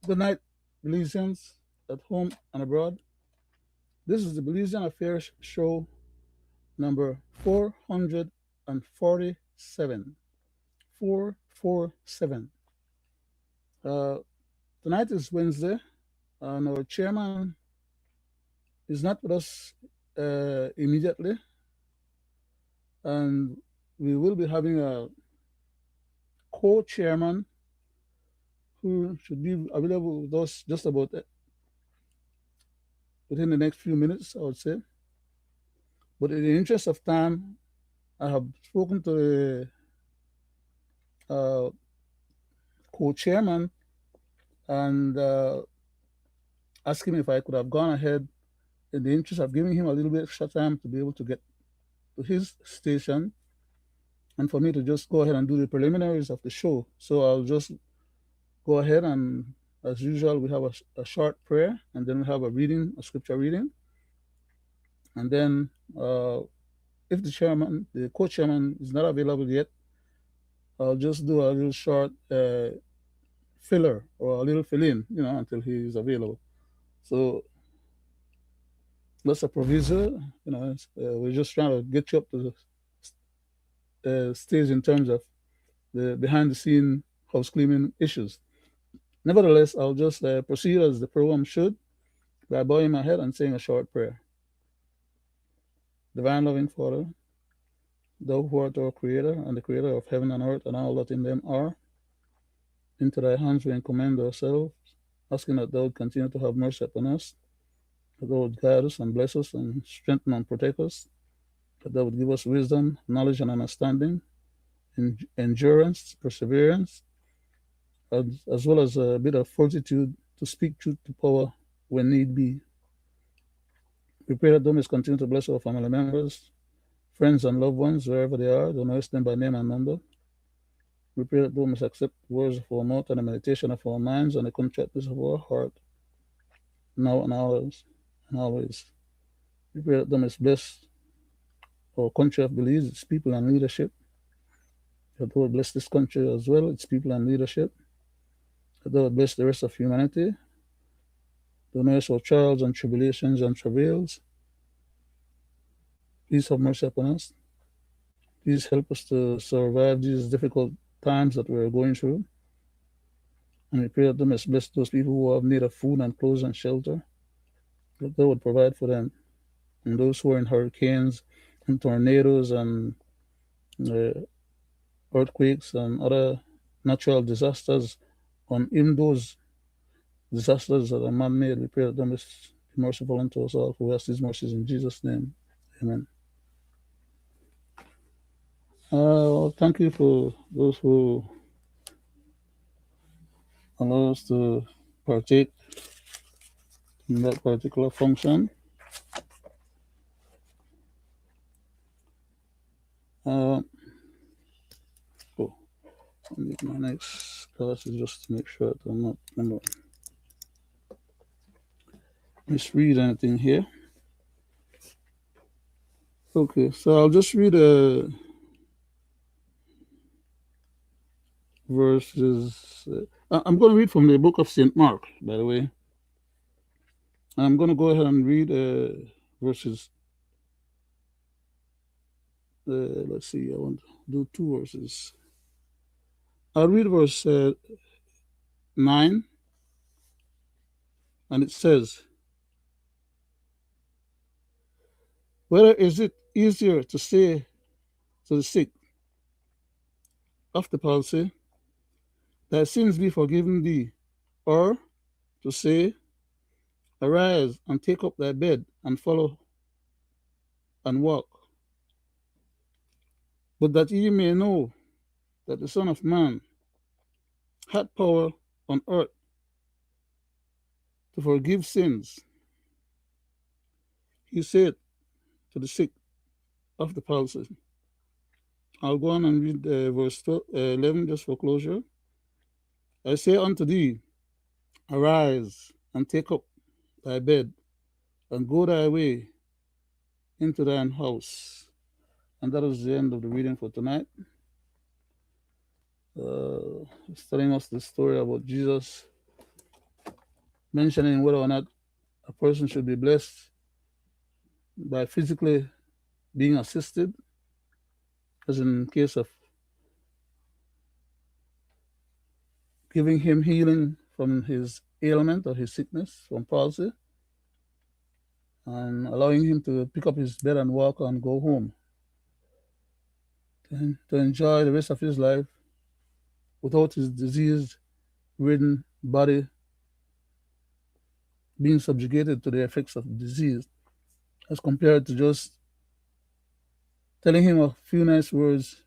Good night, Belizeans at home and abroad. This is the Belizean Affairs Show number 447. 447. Uh, Tonight is Wednesday, and our chairman is not with us immediately, and we will be having a co chairman who should be available with us just about within the next few minutes, I would say. But in the interest of time, I have spoken to the co-chairman and asked him if I could have gone ahead in the interest of giving him a little bit extra time to be able to get to his station and for me to just go ahead and do the preliminaries of the show. So I'll just go ahead and, as usual, we have a short prayer and then we have a scripture reading. And then if the co-chairman is not available yet, I'll just do a little short filler or a little fill-in, until he is available. So that's a proviso. We're just trying to get you up to the stage in terms of the behind-the-scene house cleaning issues. Nevertheless, I'll just proceed as the program should by bowing my head and saying a short prayer. Divine loving Father, thou who art our Creator and the Creator of heaven and earth and all that in them are, into thy hands we commend ourselves, asking that thou would continue to have mercy upon us, that thou would guide us and bless us and strengthen and protect us, that thou would give us wisdom, knowledge, and understanding, endurance, perseverance, as well as a bit of fortitude to speak truth to power when need be. We pray that thou mayest continue to bless our family members, friends, and loved ones wherever they are. Thou knowest them by name and number. We pray that thou mayest accept the words of our mouth and the meditation of our minds and the contentness of our heart, now and always. We pray that thou mayest bless our country of Belize, its people and leadership. That thou would bless this country as well, its people and leadership. That thou would bless the rest of humanity. Thou knowest our trials and tribulations and travails. Please have mercy upon us. Please help us to survive these difficult times that we're going through. And we pray that thou mayest bless those people who have need of food and clothes and shelter. That thou would provide for them. And those who are in hurricanes and tornadoes and earthquakes and other natural disasters, on even those disasters that are man-made, we pray that thou mayest be merciful unto us all, who ask these mercies in Jesus' name. Amen. Thank you for those who allow us to partake in that particular function. Oh, I need my next glasses just to make sure that I'm not going to misread anything here. Okay, so I'll just read verses. I'm going to read from the book of St. Mark, by the way. I'm going to go ahead and read verses. Let's see, I want to do two verses. I'll read verse 9, and it says, whether is it easier to say to the sick of the palsy, thy sins be forgiven thee, or to say, arise and take up thy bed and follow and walk? But that ye may know that the Son of Man had power on earth to forgive sins, he said to the sick of the palsy. I'll go on and read verse 11 just for closure. I say unto thee, arise and take up thy bed and go thy way into thine house. And that is the end of the reading for tonight. It's telling us the story about Jesus mentioning whether or not a person should be blessed by physically being assisted, as in case of giving him healing from his ailment or his sickness from palsy, and allowing him to pick up his bed and walk and go home to enjoy the rest of his life without his disease ridden body being subjugated to the effects of the disease, as compared to just telling him a few nice words,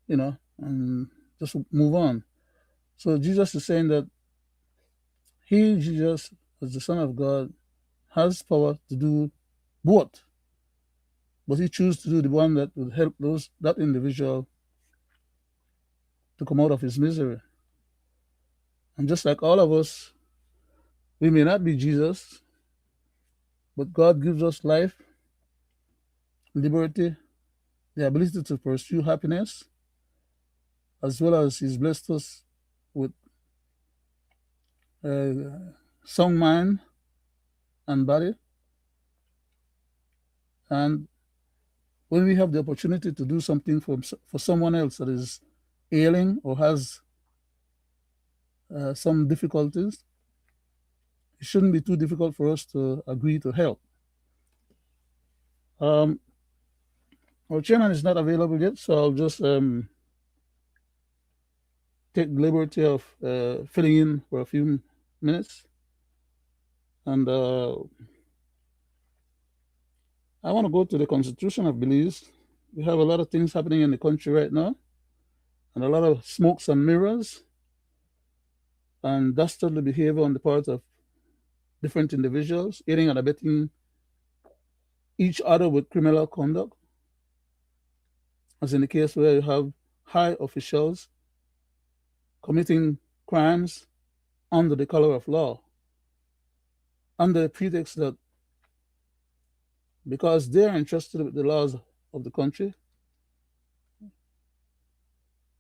and just move on. So Jesus is saying that he, Jesus, as the Son of God, has power to do both, but he chooses to do the one that will help that individual to come out of his misery. And just like all of us, we may not be Jesus, but God gives us life, liberty, the ability to pursue happiness, as well as He's blessed us with a sound mind and body. And when we have the opportunity to do something for someone else that is ailing or has some difficulties, it shouldn't be too difficult for us to agree to help. Our chairman is not available yet, so I'll just take the liberty of filling in for a few minutes. And I want to go to the Constitution of Belize. We have a lot of things happening in the country right now, and a lot of smokes and mirrors and dastardly behavior on the part of different individuals, aiding and abetting each other with criminal conduct, as in the case where you have high officials committing crimes under the color of law, under the pretext that because they're entrusted with the laws of the country,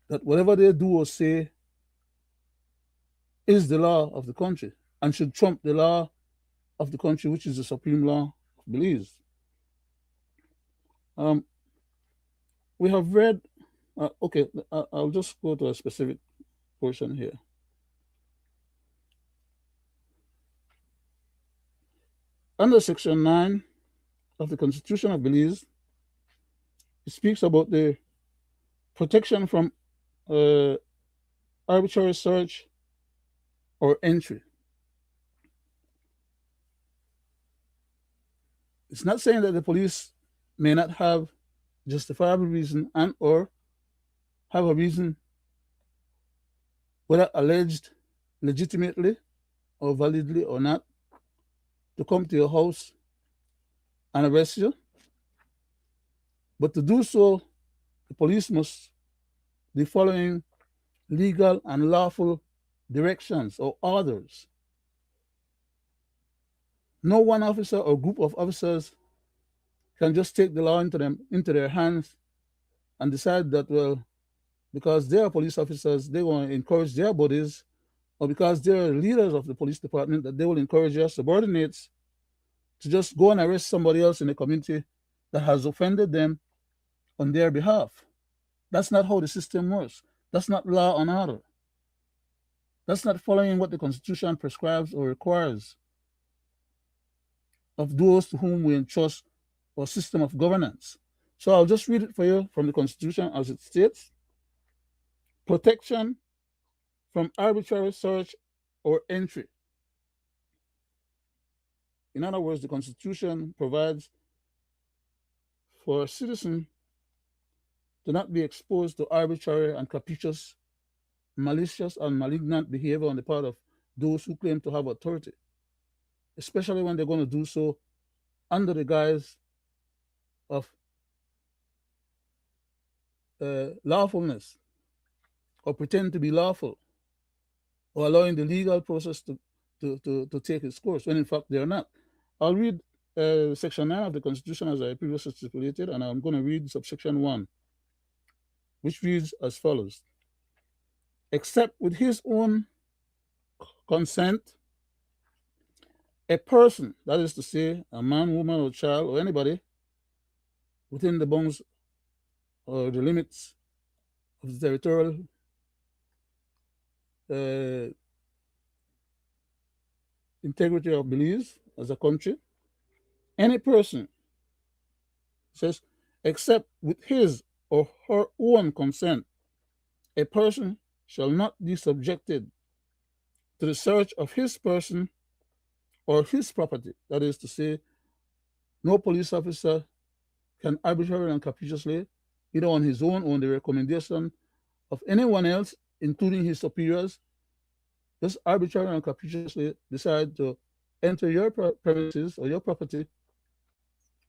that whatever they do or say is the law of the country and should trump the law of the country, which is the supreme law of Belize. We have read, okay, I'll just go to a specific portion here. Under Section 9 of the Constitution of Belize, it speaks about the protection from arbitrary search or entry. It's not saying that the police may not have justifiable reason and or have a reason, whether alleged legitimately or validly or not, to come to your house and arrest you. But to do so, the police must be following legal and lawful directions or orders. No one officer or group of officers can just take the law into their hands and decide that, well, because they are police officers, they want to encourage their bodies, or because they're leaders of the police department, that they will encourage their subordinates to just go and arrest somebody else in the community that has offended them on their behalf. That's not how the system works. That's not law and order. That's not following what the Constitution prescribes or requires of those to whom we entrust our system of governance. So I'll just read it for you from the Constitution as it states. Protection from arbitrary search or entry. In other words, the Constitution provides for a citizen to not be exposed to arbitrary and capricious, malicious and malignant behavior on the part of those who claim to have authority, especially when they're going to do so under the guise of lawfulness, or pretend to be lawful, or allowing the legal process to take its course, when in fact they are not. I'll read Section 9 of the Constitution as I previously stipulated, and I'm going to read subsection 1, which reads as follows. Except with his own consent A person, that is to say, a man, woman, or child, or anybody within the bounds or the limits of the territorial uh, integrity of Belize as a country, any person says, except with his or her own consent, a person shall not be subjected to the search of his person or his property. That is to say, no police officer can arbitrarily and capriciously, either on his own or on the recommendation of anyone else, including his superiors, just arbitrarily and capriciously decide to enter your premises or your property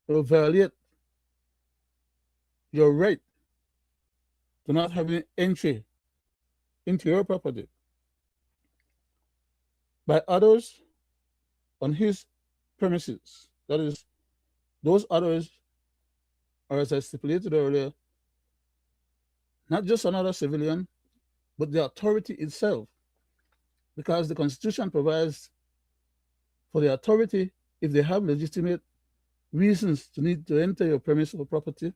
or violate your right to not have any entry into your property by others on his premises. That is, those others are, as I stipulated earlier, not just another civilian, but the authority itself, because the Constitution provides for the authority, if they have legitimate reasons to need to enter your premise or property,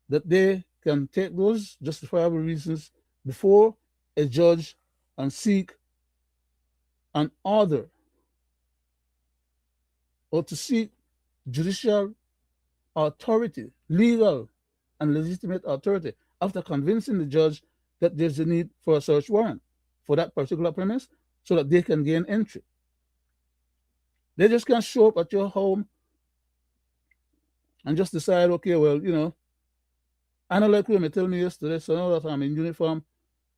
that they can take those justifiable reasons before a judge and seek an order or to seek judicial authority, legal and legitimate authority, after convincing the judge that there's a need for a search warrant for that particular premise so that they can gain entry. They just can't show up at your home and just decide, okay, well, I know like you tell me yesterday, so now that I'm in uniform,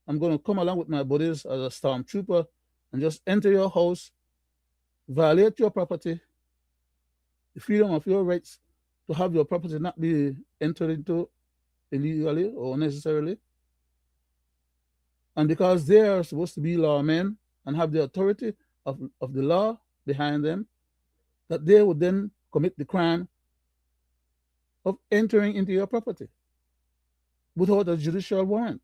I'm going to come along with my buddies as a stormtrooper and just enter your house, violate your property, the freedom of your rights to have your property not be entered into illegally or unnecessarily. And because they are supposed to be lawmen and have the authority of the law behind them, that they would then commit the crime of entering into your property without a judicial warrant.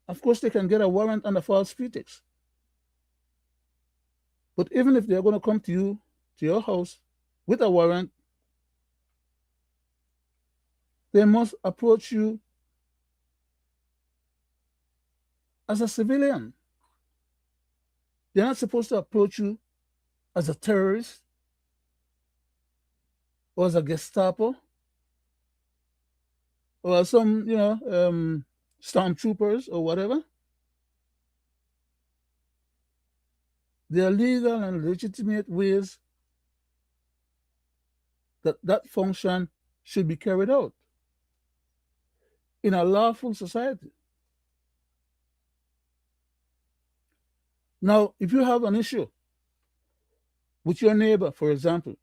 Of course, they can get a warrant under false pretext. But even if they're going to come to you, to your house, with a warrant, they must approach you as a civilian. They're not supposed to approach you as a terrorist or as a Gestapo or as some, stormtroopers or whatever. There are legal and legitimate ways that function should be carried out in a lawful society. Now, if you have an issue with your neighbor, for example,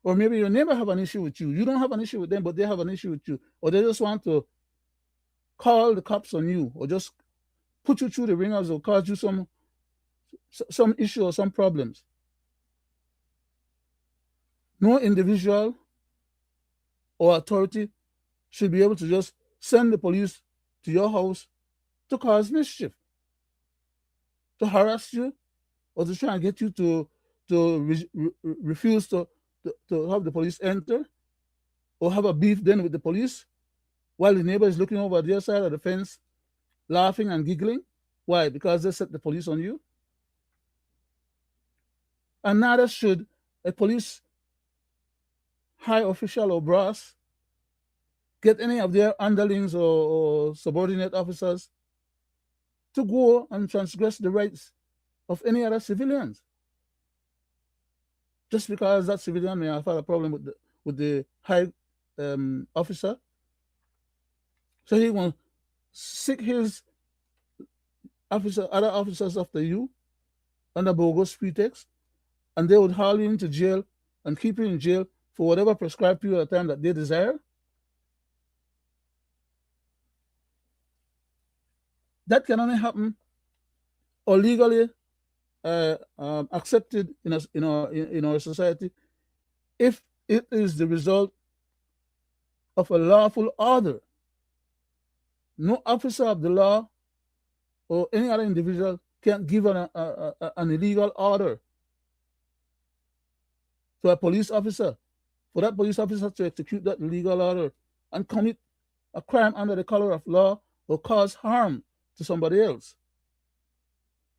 or maybe your neighbor have an issue with you, you don't have an issue with them, but they have an issue with you, or they just want to call the cops on you, or just put you through the ringers, or cause you some issue or some problems. No individual or authority should be able to just send the police to your house to cause mischief, to harass you, or to try and get you to refuse to have the police enter, or have a beef then with the police while the neighbor is looking over their side of the fence, laughing and giggling. Why? Because they set the police on you. And neither should a police high official or brass get any of their underlings or subordinate officers to go and transgress the rights of any other civilians, just because that civilian may have had a problem with the high officer. So he will seek his other officers after you under bogus pretext, and they would haul you into jail and keep you in jail for whatever prescribed period of time that they desire. That can only happen or legally accepted in our society if it is the result of a lawful order. No officer of the law or any other individual can't give an illegal order to a police officer, for that police officer to execute that illegal order and commit a crime under the color of law or cause harm to somebody else,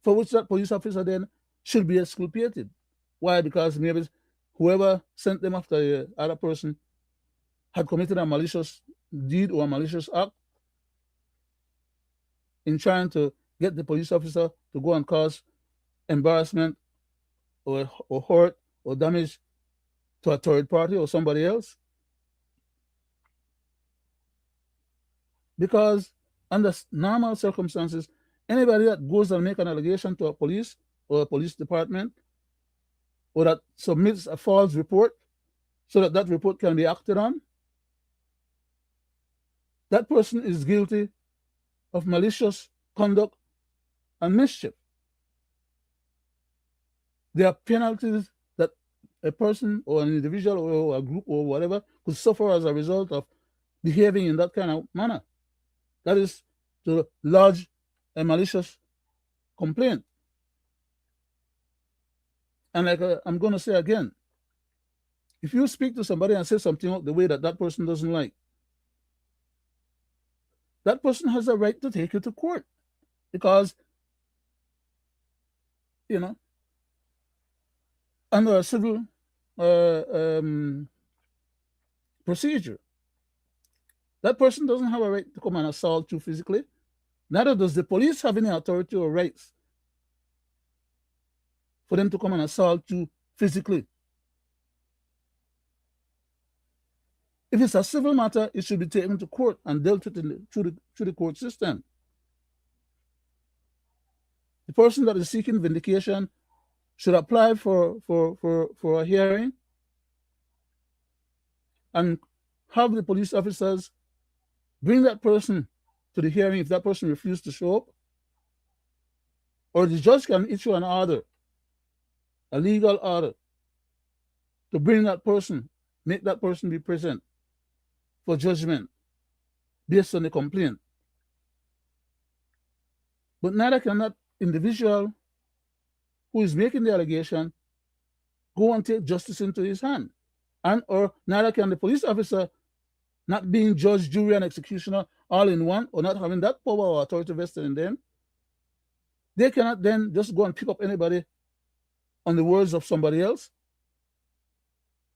for which that police officer then should be exculpated. Why? Because maybe whoever sent them after the other person had committed a malicious deed or a malicious act in trying to get the police officer to go and cause embarrassment or hurt or damage to a third party or somebody else. Because under normal circumstances, anybody that goes and make an allegation to a police or a police department, or that submits a false report so that that report can be acted on, that person is guilty of malicious conduct and mischief. There are penalties that a person or an individual or a group or whatever could suffer as a result of behaving in that kind of manner. That is to lodge a malicious complaint. And like I'm going to say again, if you speak to somebody and say something the way that that person doesn't like, that person has a right to take you to court, because, under a civil procedure, that person doesn't have a right to come and assault you physically. Neither does the police have any authority or rights for them to come and assault you physically. If it's a civil matter, it should be taken to court and dealt with through the court system. The person that is seeking vindication should apply for a hearing and have the police officers bring that person to the hearing if that person refuses to show up. Or the judge can issue an order, a legal order, to bring that person, make that person be present for judgment based on the complaint. But neither can that individual who is making the allegation go and take justice into his hand. And or neither can the police officer, not being judge, jury, and executioner all in one, or not having that power or authority vested in them, they cannot then just go and pick up anybody on the words of somebody else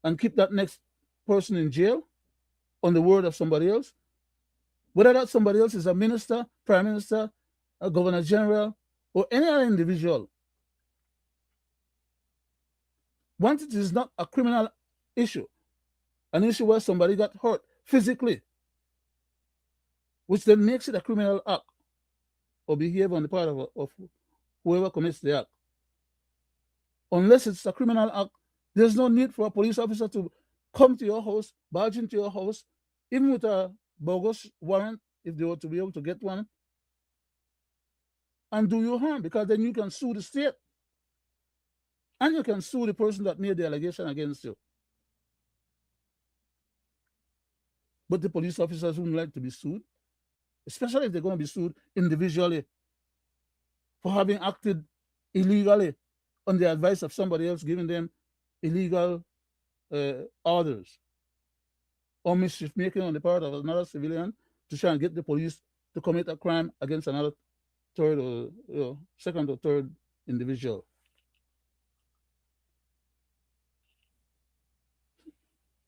and keep that next person in jail on the word of somebody else. Whether that somebody else is a minister, prime minister, a governor general, or any other individual. Once it is not a criminal issue, an issue where somebody got hurt physically, which then makes it a criminal act or behavior on the part of whoever commits the act. Unless it's a criminal act, there's no need for a police officer to come to your house, barge into your house, even with a bogus warrant, if they were to be able to get one, and do you harm, because then you can sue the state and you can sue the person that made the allegation against you. But the police officers wouldn't like to be sued, especially if they're going to be sued individually for having acted illegally on the advice of somebody else giving them illegal orders, or mischief making on the part of another civilian to try and get the police to commit a crime against another third or second or third individual.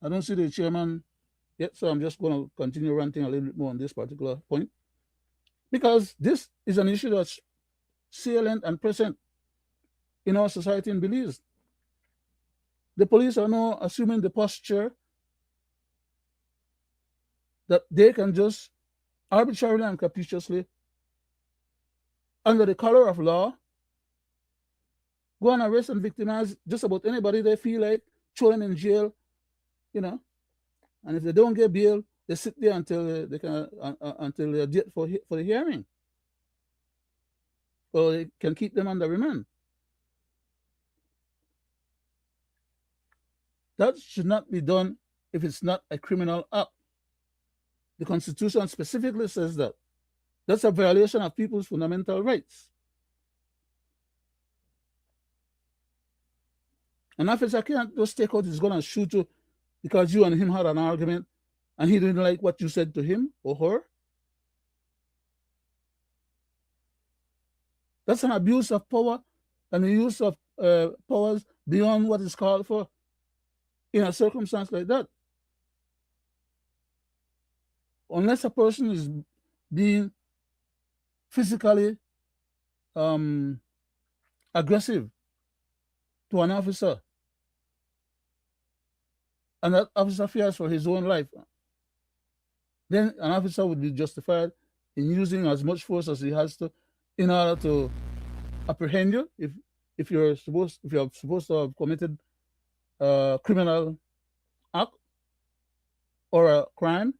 I don't see the chairman yet, so I'm just going to continue ranting a little bit more on this particular point, because this is an issue that's salient and present in our society in Belize. The police are now assuming the posture that they can just arbitrarily and capriciously, under the color of law, go and arrest and victimize just about anybody they feel like, throw them in jail, and if they don't get bail, they sit there until until they're due for the hearing, or they can keep them under remand. That should not be done if it's not a criminal act. The Constitution specifically says that. That's a violation of people's fundamental rights. An officer can't just take out his gun and shoot you because you and him had an argument and he didn't like what you said to him or her. That's an abuse of power and the use of powers beyond what is called for in a circumstance like that. Unless a person is being physically um, aggressive to an officer, and that officer fears for his own life, then an officer would be justified in using as much force as he has to in order to apprehend you if you're supposed to have committed a criminal act or a crime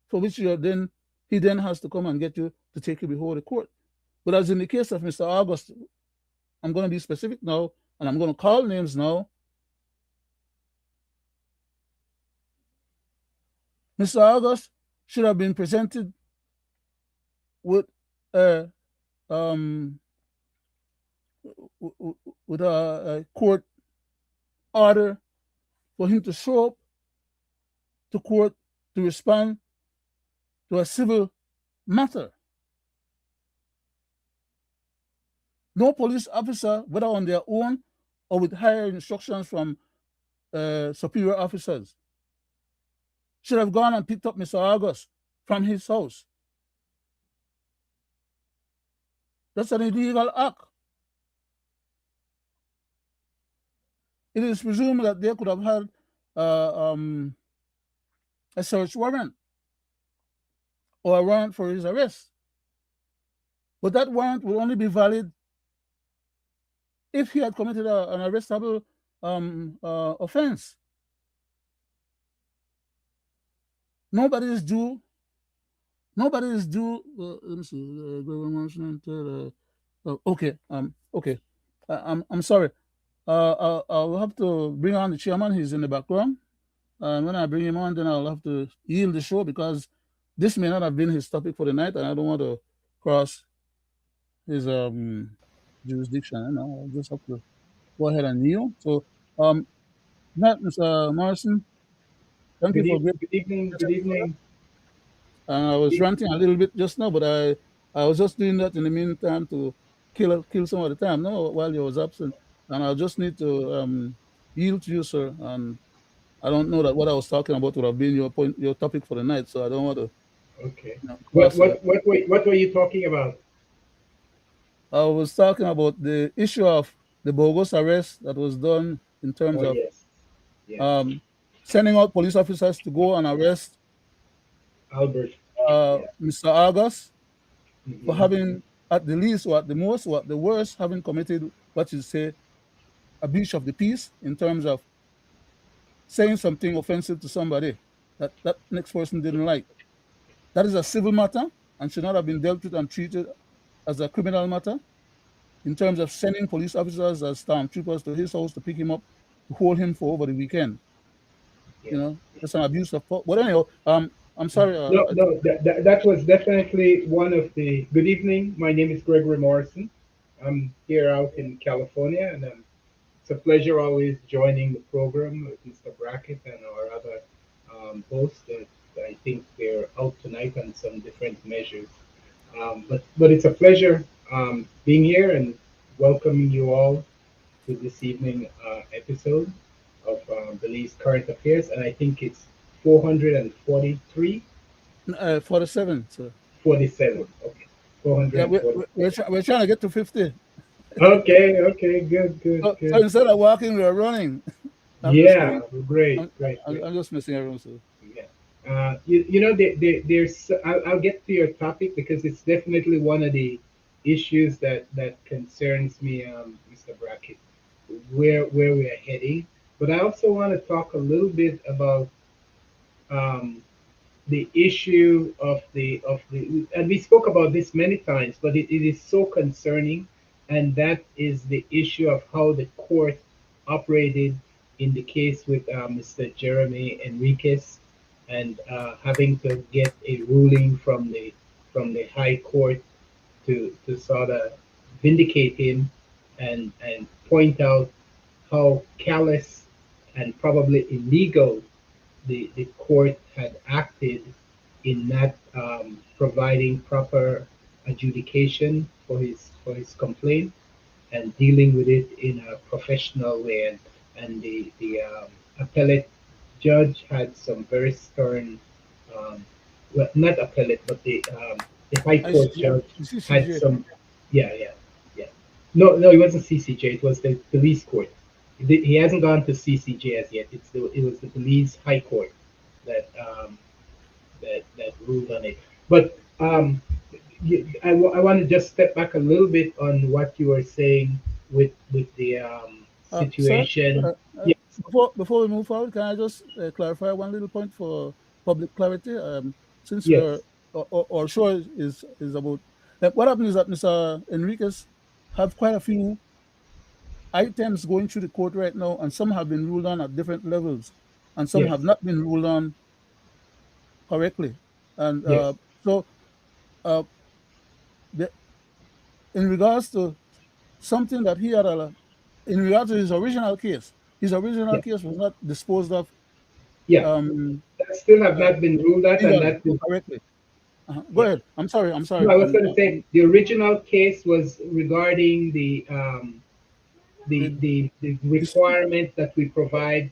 for which he then has to come and get you to take you before the court. But as in the case of Mr. August, I'm going to be specific now, and I'm going to call names now. Mr. August should have been presented with a with a court order for him to show up to court to respond to a civil matter. No police officer, whether on their own or with higher instructions from superior officers, should have gone and picked up Mr. August from his house. That's an illegal act. It is presumed that they could have had a search warrant or a warrant for his arrest. But that warrant will only be valid if he had committed an arrestable offense. Nobody is due. Let me see. Okay. Okay. I'm sorry. I'll have to bring on the chairman. He's in the background. When I bring him on, then I'll have to yield the show because this may not have been his topic for the night, and I don't want to cross his jurisdiction. I'll just have to go ahead and kneel. So, Mr. Morrison, thank you for Good evening. Good evening. I was ranting a little bit just now, but I was just doing that in the meantime to kill some of the time. No, while you was absent, and I just need to yield to you, sir. And I don't know that what I was talking about would have been your topic for the night, so I don't want to Okay. cross that. What were you talking about? I was talking about the issue of the bogus arrest that was done in terms Oh of yes, yes. sending out police officers to go and arrest Albert. Yeah. Mr. August for Mhm. having, at the least or at the most or at the worst, having committed what you say a breach of the peace in terms of saying something offensive to somebody that that next person didn't like. That is a civil matter and should not have been dealt with and treated as a criminal matter in terms of sending police officers as stormtroopers to his house to pick him up, to hold him for over the weekend. Yes. That's an abuse of power. But anyhow, I'm sorry. No, no, that was definitely one of the. Good evening. My name is Gregory Morrison. I'm here out in California, and it's a pleasure always joining the program with Mr. Brackett and our other hosts. That I think they're out tonight on some different measures. But it's a pleasure being here and welcoming you all to this evening episode of Belize Current Affairs, and I think it's 443. 47. So 47. Okay. yeah, we're, 440. we're, try- we're trying to get to 50. Okay, okay, good, good, So good. instead of walking, we're running. I'm just Yeah, kidding. great, I'm, great, great. I'm just messing around. So Yeah. There's, I'll get to your topic because it's definitely one of the issues that concerns me, Mr. Brackett, where we are heading. But I also want to talk a little bit about um, the issue of the and we spoke about this many times, but it is so concerning, and that is the issue of how the court operated in the case with Mr. Jeremy Enriquez, and having to get a ruling from the high court to sort of vindicate him and point out how callous and probably illegal the court had acted in not providing proper adjudication for his complaint and dealing with it in a professional way. And the appellate judge had some very stern, well, not appellate, but the high court ICJ, judge the had CCJ. some, yeah, yeah, yeah. No, no, it wasn't CCJ. It was the police court. He hasn't gone to CCJ as yet. It was the Belize High Court that that ruled on it. But I want to just step back a little bit on what you were saying with the Sir, situation. uh, uh, Yes, before we move forward, can I just clarify one little point for public clarity? Since we're yes, or sure is about what happened is that Mr. Enriquez have quite a few items going through the court right now, and some have been ruled on at different levels, and some have yes, not been ruled on correctly. And yes, so, uh, the, in regards to something that he had, in regards to his original yeah, case was not disposed of yeah. um, That still have uh, not been ruled out, and legally that or is, correctly. Go yeah. ahead. I'm sorry. I'm No, sorry. I was going to say the original case was regarding The the dispute, requirement that we provide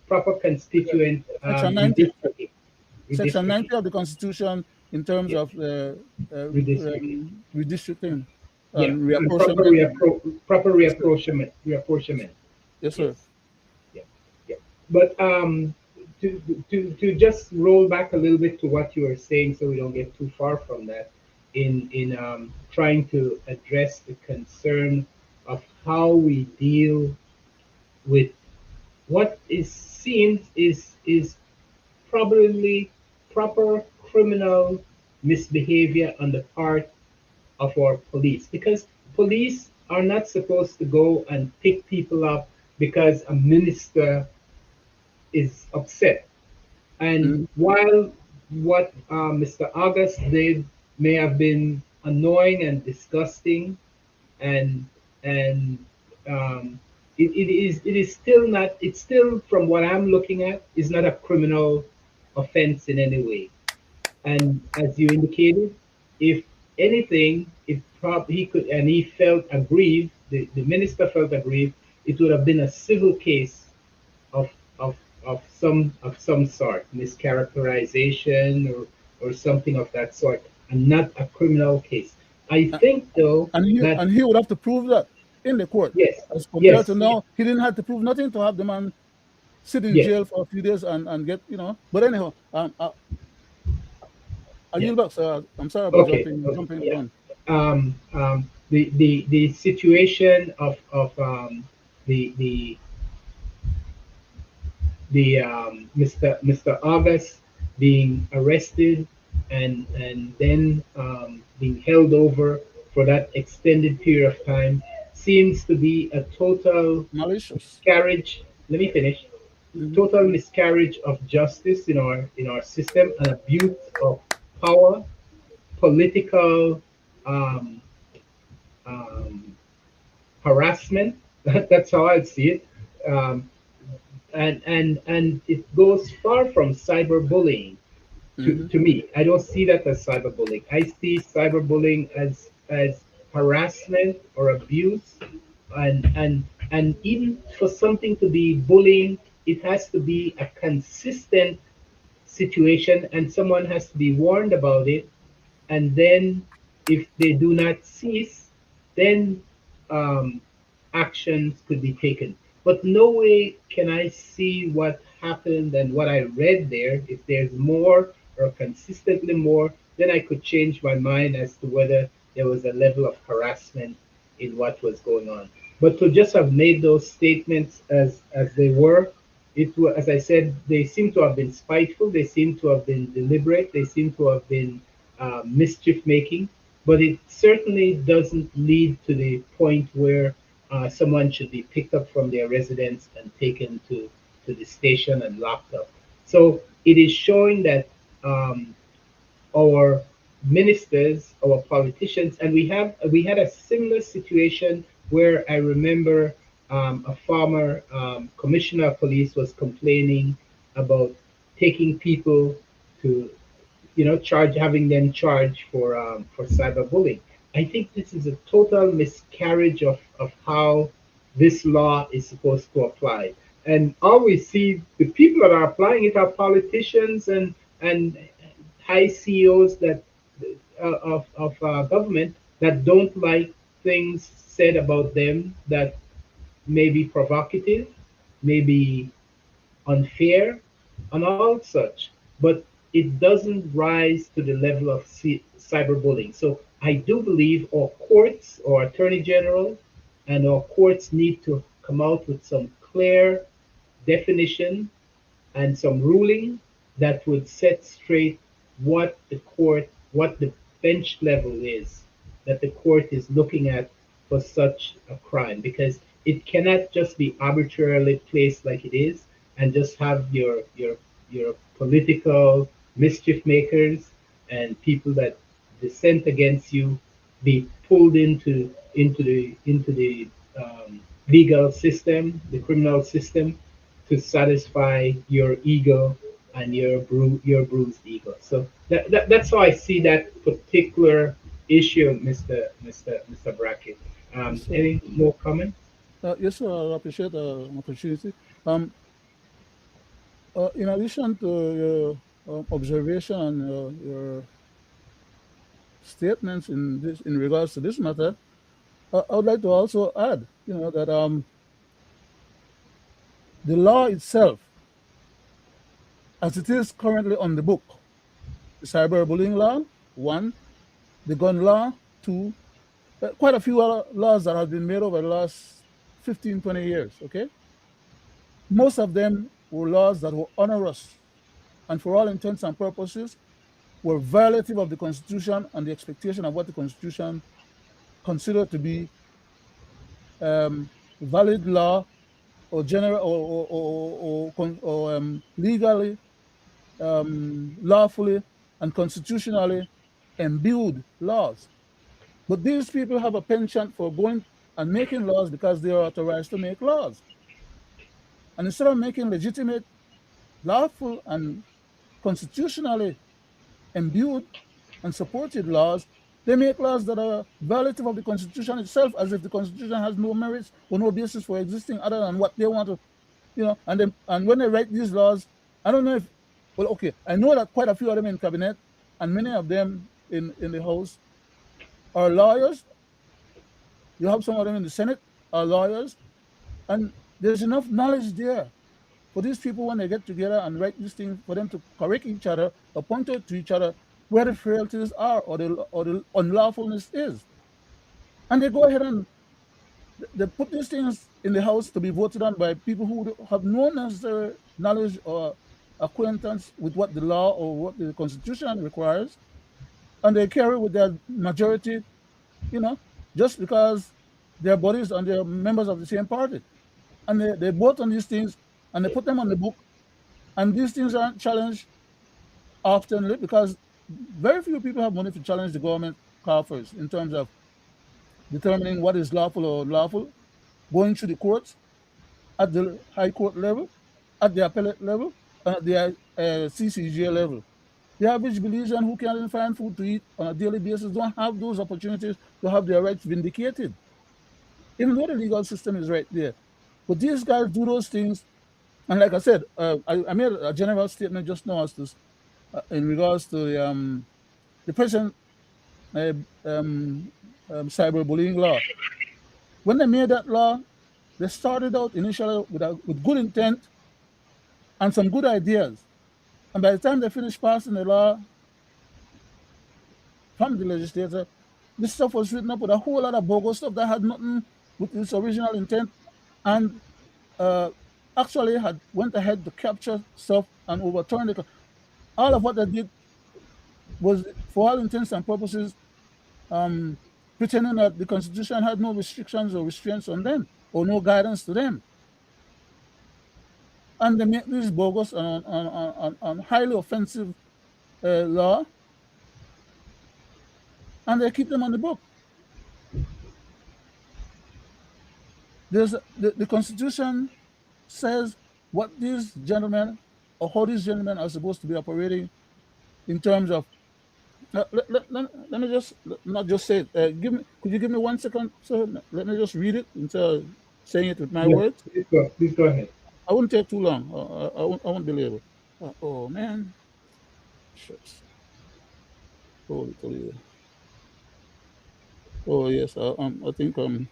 proper okay. constituent Section 90, redistricting, Section redistricting, 90 of the Constitution in terms yeah, of redistricting. redistricting Yeah, and and reapportionment. proper Yes, sir. reapportionment. Yes, Yes, sir. yeah, yeah. But to just roll back a little bit to what you were saying, so we don't get too far from that, in trying to address the concern of how we deal with what is seems is probably proper criminal misbehavior on the part of our police, because police are not supposed to go and pick people up because a minister is upset. And Mhm. while what Mr. August did may have been annoying and disgusting, and and it is still not, it's still, from what I'm looking at, is not a criminal offense in any way. And as you indicated, if anything, if he could, and he felt aggrieved, the minister felt aggrieved, it would have been a civil case of of of some sort, mischaracterization or something of that sort, and not a criminal case. I Uh, think though that, and he would have to prove that in the court, yes, as compared to yes, now, he didn't have to prove nothing to have the man sit in yes, jail for a few days and get, you know. But anyhow, I yeah, yield back, sir. I'm sorry about okay, okay, jumping the yeah. gun. The situation of the Mr. August being arrested and then being held over for that extended period of time seems to be a total Malicious. miscarriage. Let me finish. Hmm. Total miscarriage of justice in our system, an abuse of power, political um, um, harassment. That's how I see it. Um, and it goes far from cyberbullying. Hmm. To me, I don't see that as cyberbullying. I see cyberbullying as harassment or abuse, and even for something to be bullying, it has to be a consistent situation, and someone has to be warned about it, and then if they do not cease, then um, actions could be taken. But no way can I see what happened and what I read there. If there's more or consistently more, then I could change my mind as to whether there was a level of harassment in what was going on. But to just have made those statements as they were, it was, as I said, they seem to have been spiteful. They seem to have been deliberate. They seem to have been mischief making. But it certainly doesn't lead to the point where someone should be picked up from their residence and taken to the station and locked up. So it is showing that our ministers, our politicians, and we had a similar situation where I remember a former commissioner of police was complaining about taking people to, charge having them charged for cyberbullying. I think this is a total miscarriage of how this law is supposed to apply. And all we see, the people that are applying it are politicians and high CEOs that of government that don't like things said about them that may be provocative, may be unfair, and all such. But it doesn't rise to the level of cyberbullying. So I do believe our courts, our attorney general, and our courts need to come out with some clear definition and some ruling that would set straight what the bench level is that the court is looking at for such a crime, because it cannot just be arbitrarily placed like it is and just have your political mischief makers and people that dissent against you be pulled into the legal system, the criminal system, to satisfy your ego and your bruised ego. So that's how I see that particular issue, Mr. Brackett. Yes, sir. Any more comments? Yes, sir. I appreciate the opportunity. Um, in addition to your observation and your statements in regards to this matter, I would like to also add, that the law itself, as it is currently on the book, the cyberbullying law, one, the gun law, two, quite a few other laws that have been made over the last 15, 20 years, okay? Most of them were laws that were onerous and, for all intents and purposes, were violative of the Constitution and the expectation of what the Constitution considered to be valid law or general or legally, lawfully, and constitutionally imbued laws. But these people have a penchant for going and making laws because they are authorized to make laws. And instead of making legitimate, lawful, and constitutionally imbued and supported laws, they make laws that are violative of the Constitution itself, as if the Constitution has no merits or no basis for existing other than what they want to, and when they write these laws, I don't know if, well, okay, I know that quite a few of them in cabinet and many of them in the House are lawyers. You have some of them in the Senate are lawyers, and there's enough knowledge there for these people when they get together and write these things for them to correct each other or point out to each other where the frailties are or the unlawfulness is. And they go ahead and they put these things in the House to be voted on by people who have no necessary knowledge or acquaintance with what the law or what the Constitution requires, and they carry with their majority, you know, just because their bodies and they're members of the same party. And they vote on these things and they put them on the book, and these things aren't challenged often because very few people have money to challenge the government coffers in terms of determining what is lawful or unlawful, going through the courts at the high court level, at the appellate level, and at the CCJ level. The average Belizean who can't even find food to eat on a daily basis don't have those opportunities to have their rights vindicated, even though the legal system is right there. But these guys do those things, and like I said, I made a general statement just now as to in regards to the present uh, um, cyberbullying law. When they made that law, they started out initially with good intent and some good ideas. And by the time they finished passing the law from the legislature, this stuff was written up with a whole lot of bogus stuff that had nothing with its original intent, and uh, actually had went ahead to capture stuff and overturn it. All of what they did was, for all intents and purposes, um, pretending that the Constitution had no restrictions or restraints on them or no guidance to them. And they make this bogus and highly offensive law, and they keep them on the book. The Constitution says what these gentlemen or how these gentlemen are supposed to be operating in terms of. Let me just not just say it. Could you give me 1 second, sir? Let me just read it instead of saying it with my Yes, words. please go ahead. I wouldn't take too long. I won't belabor. Oh man, shucks. Holy Toledo. Oh yes, I think I'm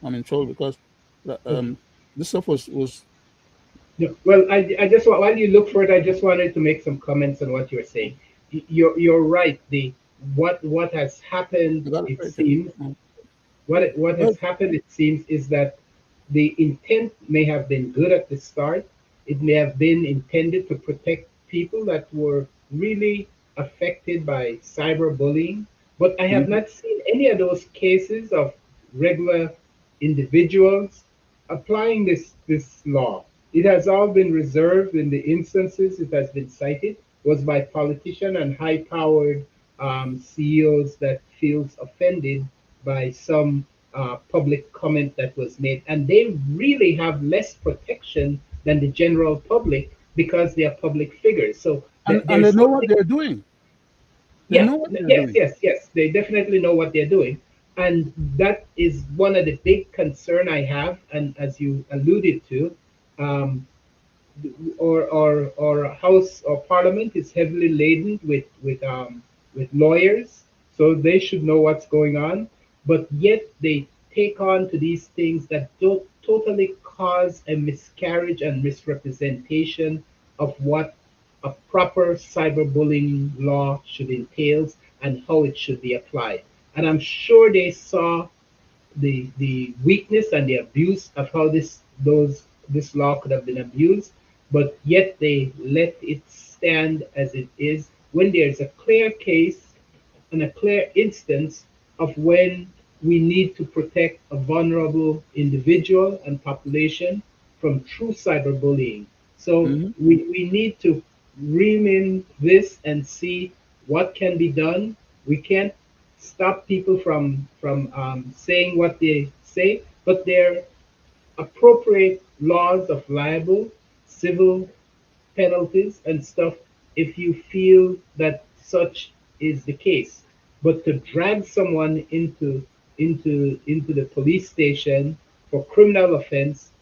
in trouble because Okay. this stuff was. Yeah. Well, I just while you look for it, I just wanted to make some comments on what you're saying. You're right. The what has happened, I got it it right here. seems, what But has happened, it seems, is that the intent may have been good at the start. It may have been intended to protect people that were really affected by cyberbullying. But I have mhm, not seen any of those cases of regular individuals applying this law. It has all been reserved in the instances it has been cited was by politicians and high-powered CEOs that feels offended by some public comment that was made, and they really have less protection than the general public because they are public figures. So and they there's know what something. they're doing. They Yeah, know what they're yes, doing. yes, yes. They definitely know what they're doing, and that is one of the big concern I have. And as you alluded to, um, or House or Parliament is heavily laden with lawyers, so they should know what's going on. But yet they take on to these things that don't totally cause a miscarriage and misrepresentation of what a proper cyberbullying law should entail and how it should be applied. And I'm sure they saw the weakness and the abuse of how this law could have been abused, but yet they let it stand as it is when there's a clear case and a clear instance of when we need to protect a vulnerable individual and population from true cyberbullying. So Hmm. we need to reel in this and see what can be done. We can't stop people from saying what they say, but there are appropriate laws of libel, civil penalties and stuff if you feel that such is the case. But to drag someone into the police station for criminal offense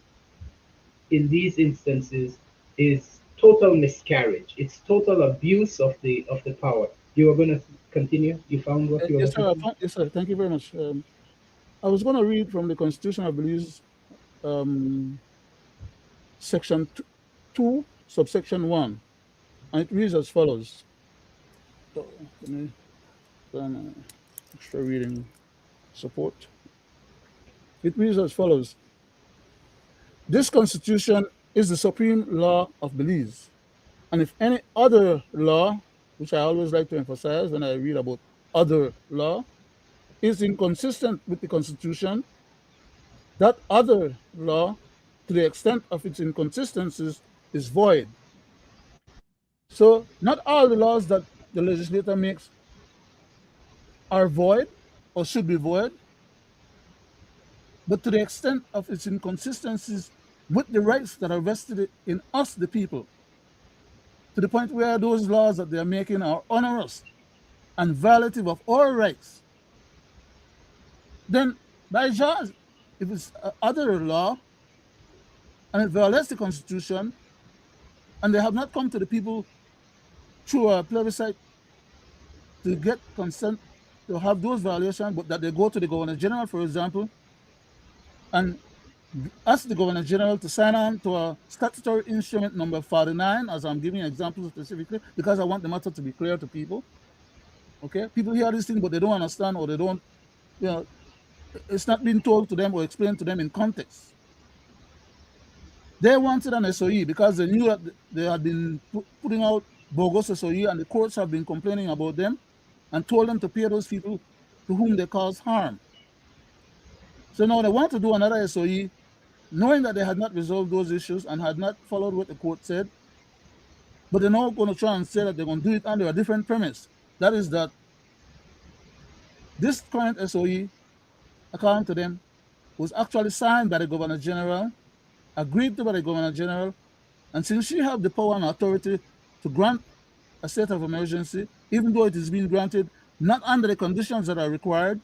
in these instances is total miscarriage. It's total abuse of the power. You are going to continue. You found what you were Yes, looking sir. for. Yes, sir. Thank you very much. I was going to read from the Constitution of Belize, um, section 2, subsection 1, and it reads as follows. Let me turn extra reading support. It reads as follows. This Constitution is the supreme law of Belize. And if any other law, which I always like to emphasize when I read about other law, is inconsistent with the Constitution, that other law, to the extent of its inconsistencies, is void. So, not all the laws that the legislator makes are void or should be void, but to the extent of its inconsistencies with the rights that are vested in us, the people, to the point where those laws that they are making are onerous and violative of all rights, then by judge, if it's other law and it violates the Constitution and they have not come to the people through a plebiscite to get consent to have those violations, but that they go to the Governor General, for example, and ask the Governor General to sign on to a statutory instrument number 49, as I'm giving examples specifically, because I want the matter to be clear to people. Okay, people hear this thing, but they don't understand or they don't, you know, it's not being told to them or explained to them in context. They wanted an SOE because they knew that they had been putting out bogus SOE and the courts have been complaining about them and told them to pay those people to whom they caused harm. So now they want to do another SOE, knowing that they had not resolved those issues and had not followed what the court said, but they're now going to try and say that they're going to do it under a different premise. That is that this current SOE, according to them, was actually signed by the Governor General, agreed to by the Governor General, and since she have the power and authority to grant a state of emergency, even though it is being granted not under the conditions that are required,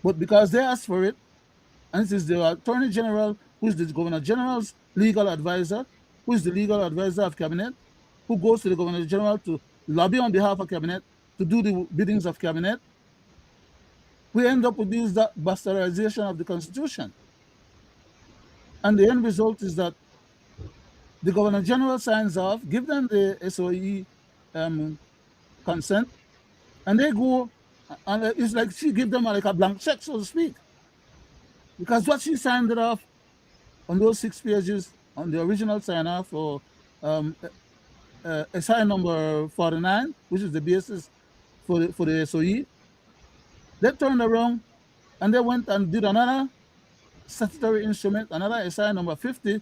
but because they asked for it, and it is the Attorney General who is the Governor General's legal advisor, who is the legal advisor of Cabinet, who goes to the Governor General to lobby on behalf of Cabinet, to do the biddings of Cabinet, we end up with this bastardization of the Constitution. And the end result is that the Governor General signs off, give them the SOE um, consent, and they go, and it's like she give them like a blank check, so to speak, because what she signed it off on those 6 pages on the original sign off for um, SI number 49, which is the basis for the SOE, they turned around and they went and did another statutory instrument, another SI number 50.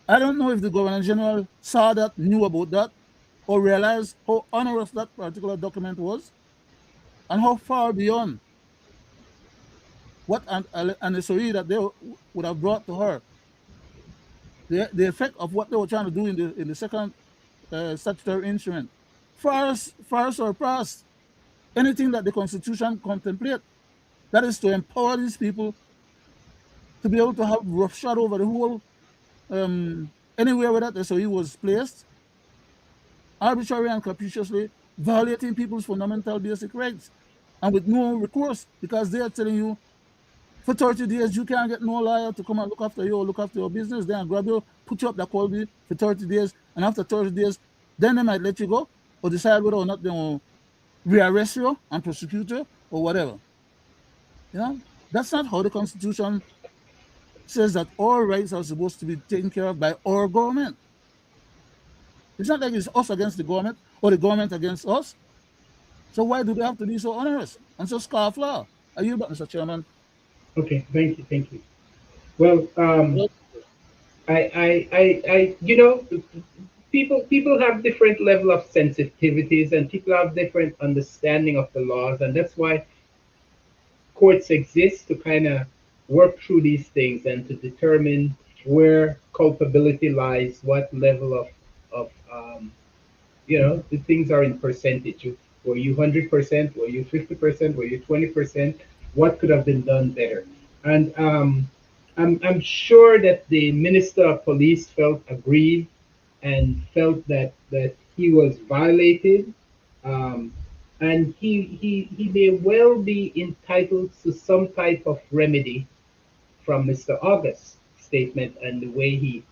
I don't know if the Governor General saw that, knew about that, or realized how onerous that particular document was and how far beyond what an SOE that they would have brought to her. The effect of what they were trying to do in the second statutory instrument far surpassed anything that the Constitution contemplate. That is to empower these people to be able to have roughshod over the whole anywhere where that SOE was placed, arbitrarily and capriciously violating people's fundamental basic rights, and with no recourse because they are telling you for 30 days you can't get no lawyer to come and look after you or look after your business. Then grab you, put you up the quality for 30 days, and after 30 days, then they might let you go or decide whether or not they will rearrest you and prosecute you or whatever. You know, that's not how the Constitution says that all rights are supposed to be taken care of by our government. It's not like it's us against the government or the government against us. So why do they have to be so onerous and so scofflaw? Are you back, Mr. Chairman? Okay, thank you, thank you. Well, Well, you know, people have different level of sensitivities, and people have different understanding of the laws, and that's why courts exist to kind of work through these things and to determine where culpability lies, what level of you know, the things are in percentage. Were you 100%? Were you 50%? Were you 20%? What could have been done better? And I'm sure that the Minister of Police felt aggrieved and felt that he was violated. Um, and he may well be entitled to some type of remedy from Mr. August's statement and the way he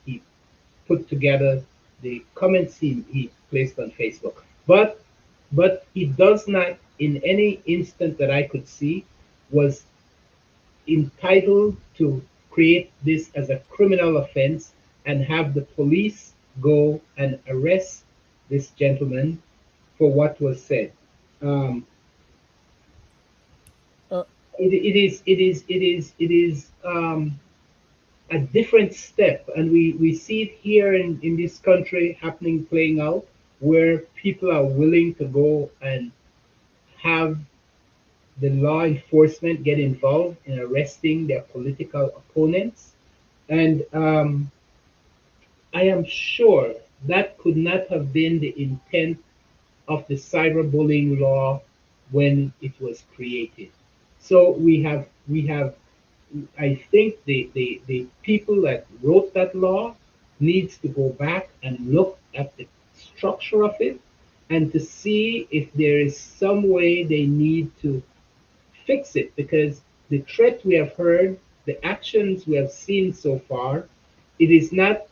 put together the comments he placed on Facebook. But he does not, in any instant that I could see, was entitled to create this as a criminal offense and have the police go and arrest this gentleman for what was said. Um, uh, it is a different step, and we see it here in this country happening, playing out, where people are willing to go and have the law enforcement get involved in arresting their political opponents. And I am sure that could not have been the intent of the cyberbullying law when it was created. So we have I think the people that wrote that law needs to go back and look at the structure of it and to see if there is some way they need to fix it, because the threat we have heard, the actions we have seen so far, it is not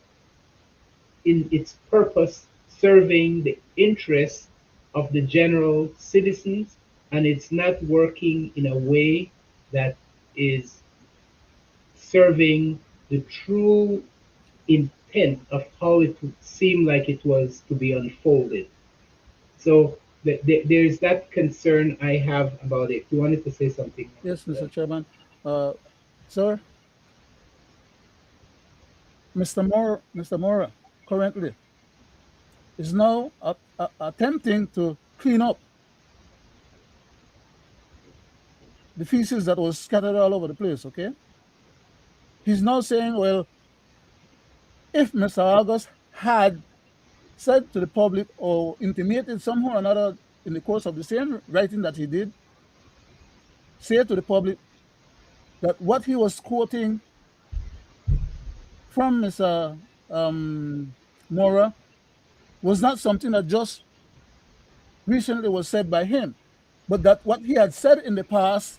in its purpose serving the interests of the general citizens, and it's not working in a way that is serving the true intent of how it would seem like it was to be unfolded. So there's that concern I have about it. You wanted to say something? yes, Mr. Chairman. Uh, Sir, Mr. Mora currently is now attempting to clean up the feces that was scattered all over the place, okay? He's now saying, well, if Mr. August had said to the public or intimated somehow or another in the course of the same writing that he did, say to the public that what he was quoting from Mr. Mora was not something that just recently was said by him, but that what he had said in the past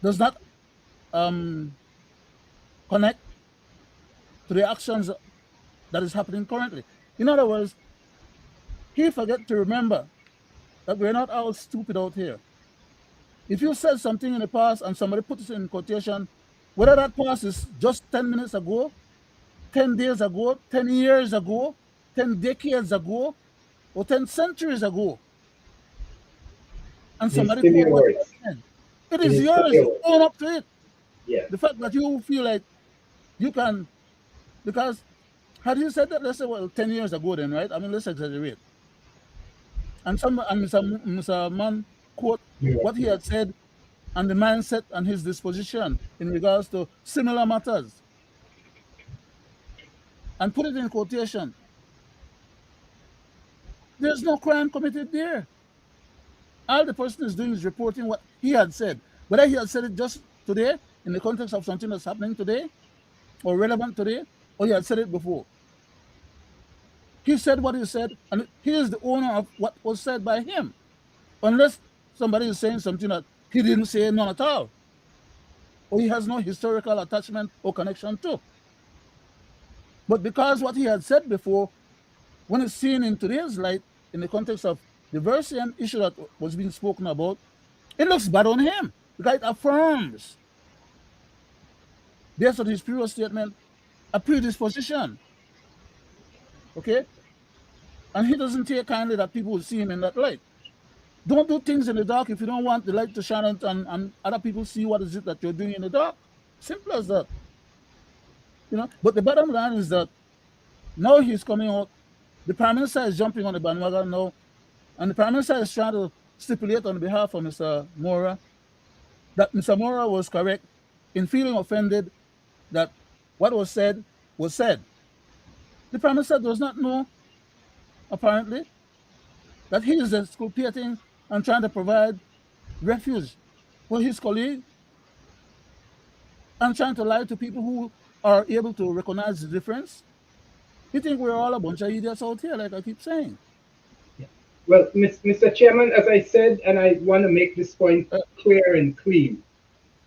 does not um, connect to the actions that is happening currently. In other words, he forget to remember that we're not all stupid out here. If you said something in the past and somebody puts it in quotation, whether that past is just 10 minutes ago, 10 days ago, 10 years ago, 10 decades ago, or 10 centuries ago, and It is somebody still quote your what you words. have said, it It is is still yours. your words. Own up to it. Yeah. The fact that you feel like you can, because had you said that, let's say, well, 10 years ago, then, right? I mean, let's exaggerate. And Mr. Mann quote You're what he welcome. had said and the mindset and his disposition in regards to similar matters and put it in quotation. There's no crime committed there. All the person is doing is reporting what he had said. Whether he had said it just today in the context of something that's happening today or relevant today, or he had said it before. He said what he said, and he is the owner of what was said by him. Unless somebody is saying something that he didn't say none at all, or he has no historical attachment or connection to. But because what he had said before, when it's seen in today's light, in the context of the Belizean issue that was being spoken about, it looks bad on him because it affirms, based on his previous statement, a predisposition. Okay? And he doesn't take kindly that people will see him in that light. Don't do things in the dark if you don't want the light to shine out and other people see what is it that you're doing in the dark. Simple as that. But the bottom line is that now he's coming out. The prime minister is jumping on the bandwagon now, and the prime minister is trying to stipulate on behalf of Mr. Mora that Mr. Mora was correct in feeling offended that what was said was said. The prime minister does not know, apparently, that he is exculpating and trying to provide refuge for his colleague and trying to lie to people who are able to recognize the difference. You think we're all a bunch of idiots out here, like I keep saying. Yeah. Well, Mr. Chairman, as I said, and I want to make this point Uh, clear and clean,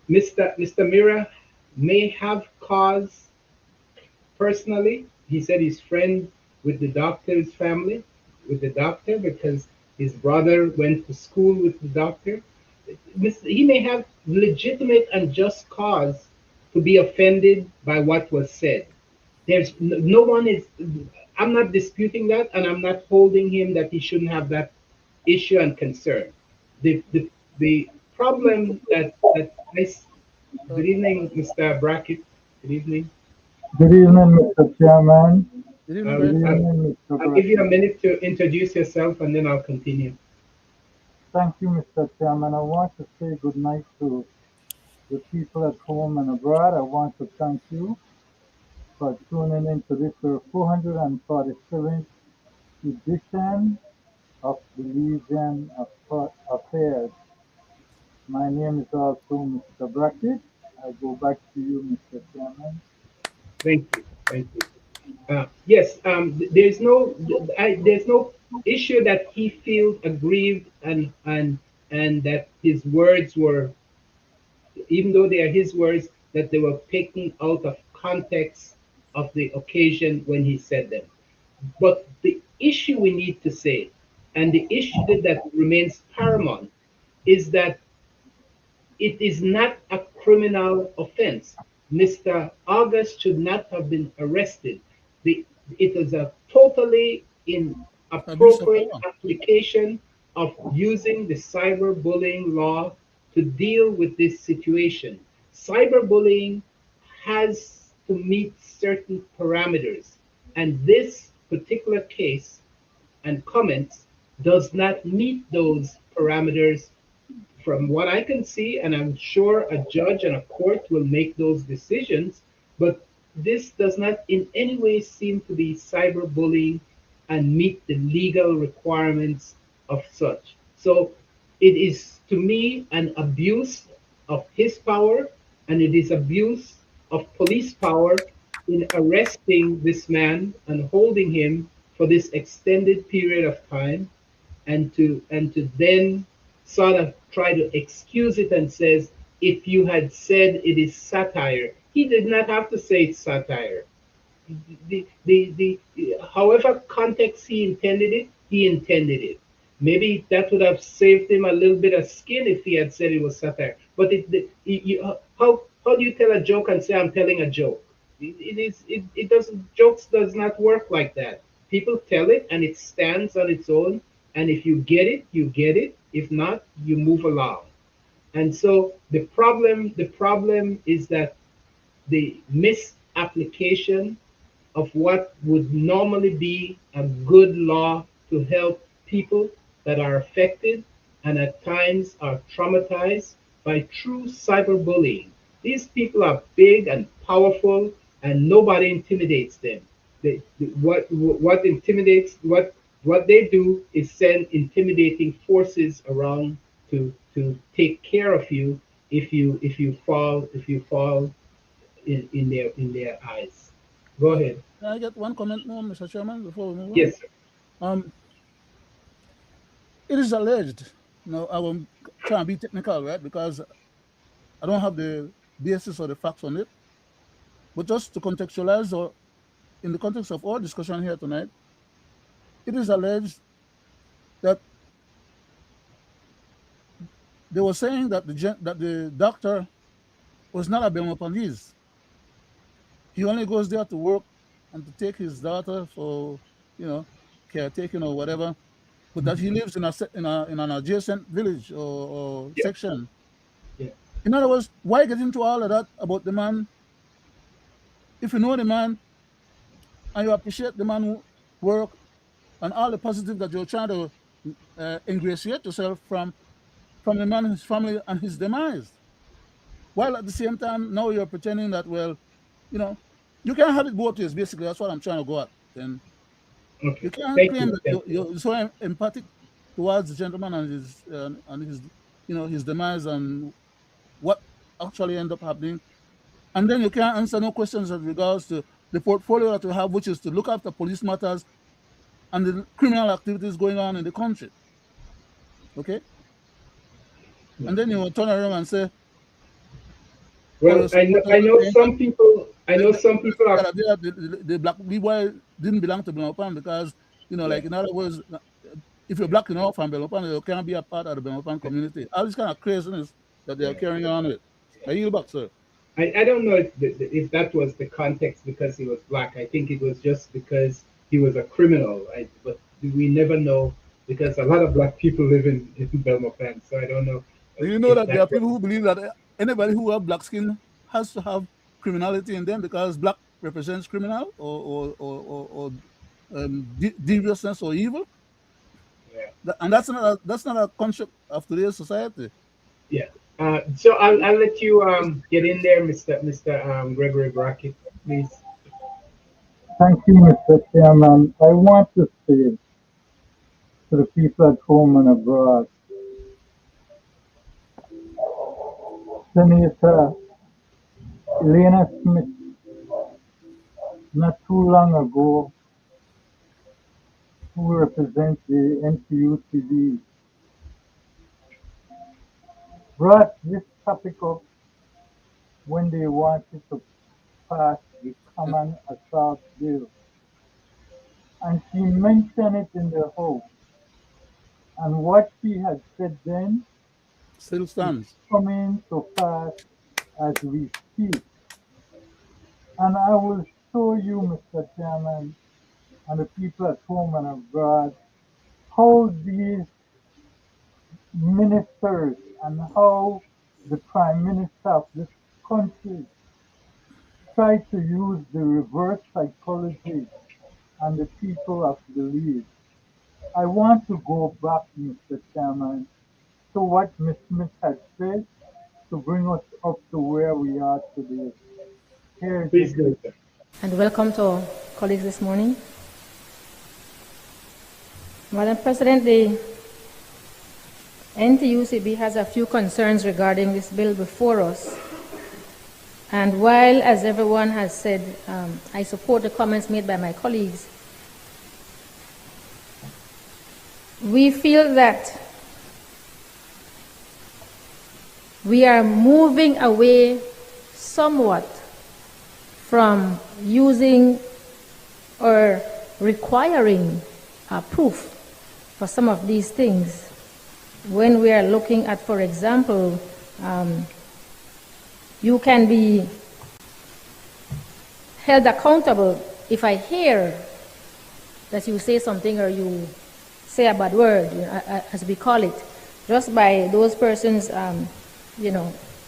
Mr. Mira may have cause personally. He said he's friend with the doctor's family, with the doctor, because his brother went to school with the doctor. He may have legitimate and just cause to be offended by what was said. There's no one is. I'm not disputing that, and I'm not holding him that he shouldn't have that issue and concern. The problem that. uh, Good evening, Mr. Brackett. Good evening. Good evening, Mr. Chairman. Good evening, Um, Good very I'll, evening, Mr. I'll give you a Brackett. minute to introduce yourself, and then I'll continue. Thank you, Mr. Chairman. I want to say good night to the people at home and abroad. I want to thank you for tuning into this 447th edition of Belizean Affairs. My name is also Mr. Brackett. I go back to you, Mr. Chairman. Thank you. Thank you. Yes, there's no issue that he feels aggrieved and that his words were, even though they are his words, that they were taken out of context of the occasion when he said them. But the issue we need to say, and the issue that remains paramount, is that it is not a criminal offense. Mr. August should not have been arrested. The, it is a totally abuse of inappropriate power. application of using the cyberbullying law to deal with this situation. Cyberbullying has to meet certain parameters, and this particular case and comments does not meet those parameters from what I can see, and I'm sure a judge and a court will make those decisions, but this does not in any way seem to be cyberbullying and meet the legal requirements of such. So it is to me an abuse of his power, and it is abuse of police power in arresting this man and holding him for this extended period of time, and to then sort of try to excuse it and says, if you had said it is satire, he did not have to say it's satire. The however context he intended it, he intended it. Maybe that would have saved him a little bit of skin if he had said it was satire. But how do you tell a joke and say I'm telling a joke? It doesn't, jokes does not work like that. People tell it and it stands on its own, and if you get it, you get it. If not, you move along. And so the problem is that the misapplication of what would normally be a good law to help people that are affected and at times are traumatized by true cyberbullying. These people are big and powerful, and nobody intimidates them. What intimidates what they do is send intimidating forces around to take care of you if you fall in their eyes. Go Uh, ahead. can I get one comment more, Mr. Chairman, before we move on? Yes, sir. Um, it is alleged. I will try and be technical, right? Because I don't have the basis or the facts on it. But just to contextualize, or in the context of our discussion here tonight, it is alleged that they were saying that that the doctor was not a Belmopanese. He only goes there to work and to take his daughter for, you know, caretaking or whatever. But that he lives in in an adjacent village or Yeah, section. yeah, In other words, why get into all of that about the man if you know the man and you appreciate the man who work and all the positive that you're trying to ingratiate yourself from the man, his family, and his demise. While at the same time, now you're pretending that, well, you know, you can't have it both ways. Basically, that's what I'm trying to go at. And you okay. can't Thank claim you. that Thank you. you're so empathic towards the gentleman and his, his demise and what actually end up happening, and then you can't answer no questions with regards to the portfolio that you have, which is to look after police matters and the criminal activities going on in the country. Okay, Yeah. and then you turn around and say, "Oh, Well, your I know, supporters I are know saying that some people. I the, know the, some people are. the black B-boy didn't belong to Belopan because, Yeah, like in other words, if you're black enough from Belopan, you can't be a part of the Belopan community." All this kind of craziness that they are right. carrying on with. I yield back, sir. I don't know if that was the context because he was black. I think it was just because he was a criminal. But we never know because a lot of black people live in Belmopan, so I don't know Do you know if that there that are was. people who believe that anybody who have black skin has to have criminality in them because black represents criminal or deviousness or evil? Yeah. And that's not a concept of today's society. Yeah. So I'll let you get in there, Mr. Gregory Brackett, please. Thank you, Mr. Chairman. I want to say to the people at home and abroad, Senator Elena Smith, not too long ago, who represents the NCUCD, brought this topic up when they wanted to pass the Yeah. Common Assault Bill. And she mentioned it in the House. And what she had said then Still is stands. coming to pass as we speak. And I will show you, Mr. Chairman, and the people at home and abroad, how these ministers and how the Prime Minister of this country try to use the reverse psychology and the people of belief. I want to go back, Mr. Chairman, to what Ms. Smith had said to bring us up to where we are today. Here it Please is. go, sir. And welcome to our colleagues this morning. Madam President, the NTUCB has a few concerns regarding this bill before us. And while, as everyone has said, I support the comments made by my colleagues, we feel that we are moving away somewhat from using or requiring proof for some of these things when we are looking at, for example, you can be held accountable if I hear that you say something or you say a bad word, as we call it, just by those persons,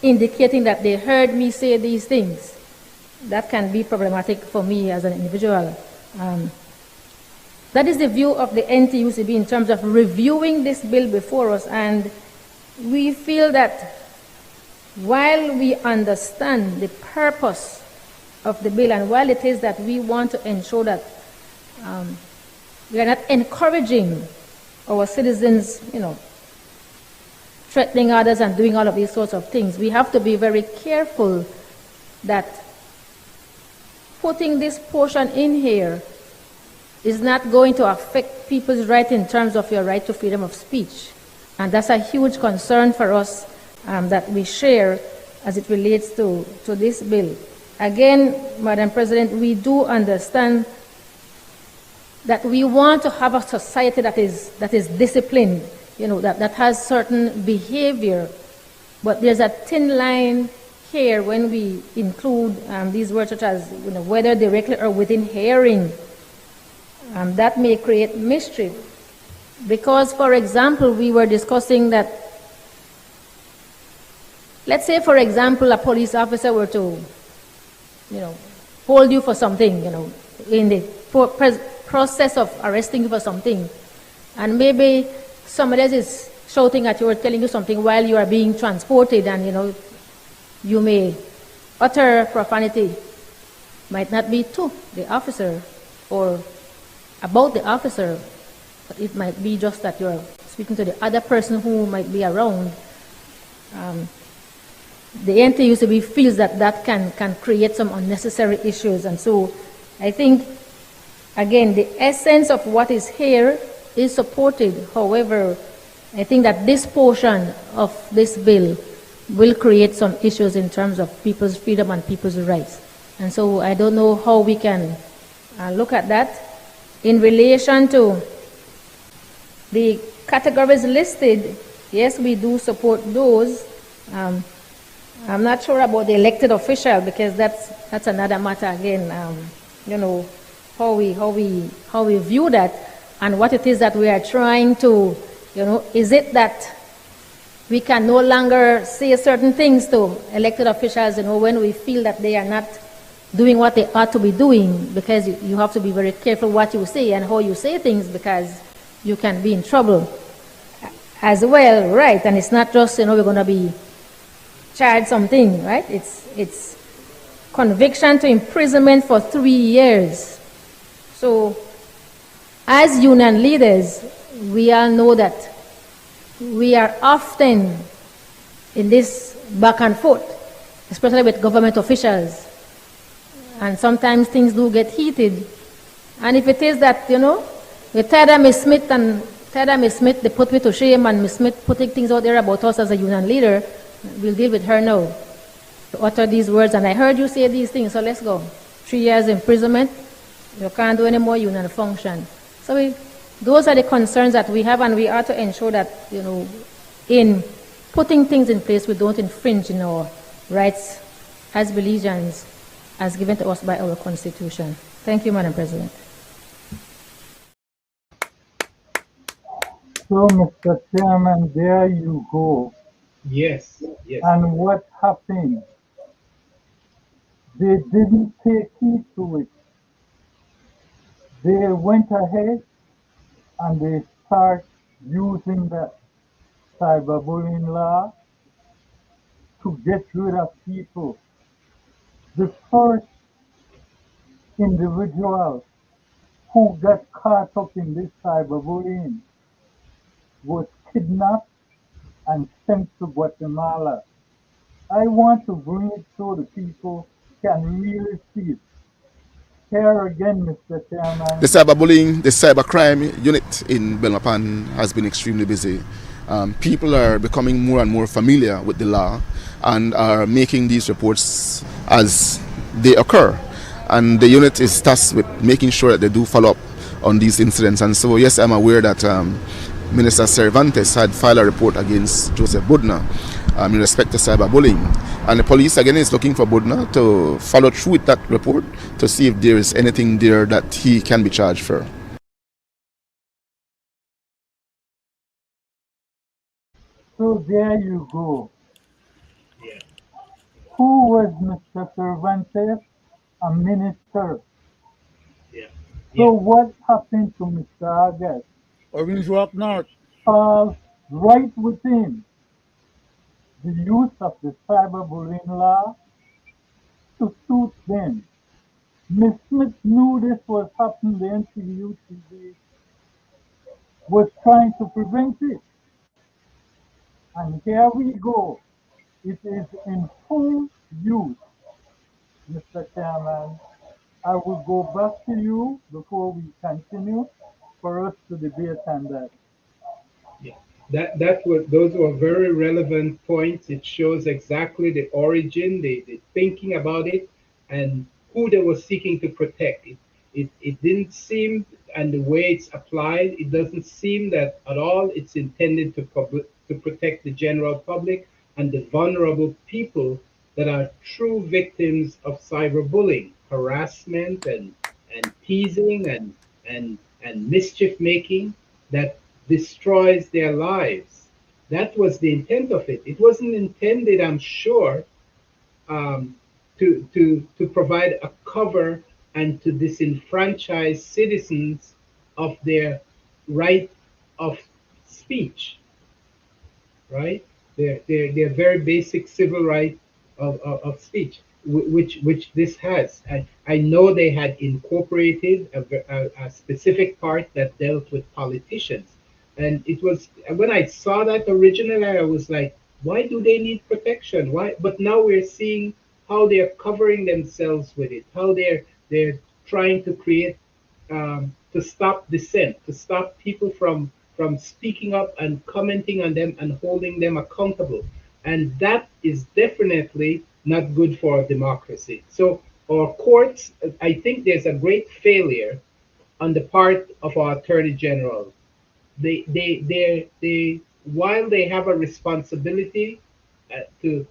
indicating that they heard me say these things. That can be problematic for me as an individual. That is the view of the NTUCB in terms of reviewing this bill before us, and we feel that while we understand the purpose of the bill, and while it is that we want to ensure that we are not encouraging our citizens, threatening others and doing all of these sorts of things, we have to be very careful that putting this portion in here is not going to affect people's right in terms of your right to freedom of speech. And that's a huge concern for us that we share as it relates to this bill. Again, Madam President, we do understand that we want to have a society that is disciplined, that has certain behavior, but there's a thin line here when we include these words such as, whether directly or within hearing. That may create mischief. Because, for example, we were discussing that, let's say, for example, a police officer were to, hold you for something, in the process of arresting you for something, and maybe somebody else is shouting at you or telling you something while you are being transported, and, you may utter profanity. Might not be to the officer or about the officer, but it might be just that you're speaking to the other person who might be around. The NTUCB feels that can create some unnecessary issues, and so I think, again, the essence of what is here is supported. However, I think that this portion of this bill will create some issues in terms of people's freedom and people's rights. And so I don't know how we can look at that. In relation to the categories listed, yes, we do support those. I'm not sure about the elected official, because that's another matter again. How we view that and what it is that we are trying to, is it that we can no longer say certain things to elected officials, when we feel that they are not doing what they ought to be doing, because you have to be very careful what you say and how you say things, because you can be in trouble as well, right? And it's not just, we're going to be charged something, right? It's conviction to imprisonment for 3 years. So as union leaders, we all know that we are often in this back and forth, especially with government officials. And sometimes things do get heated. And if it is that, we tired of Ms. Smith, they put me to shame, and Ms. Smith putting things out there about us as a union leader, we'll deal with her now to utter these words. And I heard you say these things, so let's go. 3 years imprisonment, you can't do any more union function. So those are the concerns that we have, and we are to ensure that, in putting things in place, we don't infringe on our rights as Belizeans, as given to us by our Constitution. Thank you, Madam President. So, Mr. Chairman, there you go. Yes. And what happened? They didn't take heed to it. They went ahead and they start using that cyberbullying law to get rid of people. The first individual who got caught up in this cyberbullying was kidnapped and sent to Guatemala. I want to bring it so the people can really see it. Here again, Mr. The Chairman. cyberbullying, the cybercrime unit in Belmapan has been extremely busy. People are becoming more and more familiar with the law and are making these reports as they occur. And the unit is tasked with making sure that they do follow up on these incidents. And so, yes, I'm aware that Minister Cervantes had filed a report against Joseph Budna in respect to cyberbullying. And the police again is looking for Budna to follow through with that report to see if there is anything there that he can be charged for. So there you go. Yeah, Who was Mr. Cervantes? A minister. yeah, So yeah, what happened to Mr. August? Orange Rock North. Falls right within the use of the cyberbullying law to suit them. Miss Smith knew this was happening. The NCUTV was trying to prevent it. And here we go. It is in full use, Mr. Chairman. I will go back to you before we continue for us to debate on that. yeah. That was those were very relevant points. It shows exactly the origin, the thinking about it, and who they were seeking to protect. It didn't seem, and the way it's applied, it doesn't seem that at all it's intended to protect the general public and the vulnerable people that are true victims of cyberbullying, harassment, and teasing and mischief making that destroys their lives. That was the intent of it. It wasn't intended, I'm sure, um, to provide a cover and to disenfranchise citizens of their right of speech, right? Their very basic civil right of speech, which this has. I know they had incorporated a specific part that dealt with politicians, and it was when I saw that originally, I was like, why do they need protection? Why? But now we're seeing how they're covering themselves with it, how they're trying to create to stop dissent, to stop people from speaking up and commenting on them and holding them accountable. And that is definitely not good for a democracy. So our courts, I think there's a great failure on the part of our attorney general. They while they have a responsibility to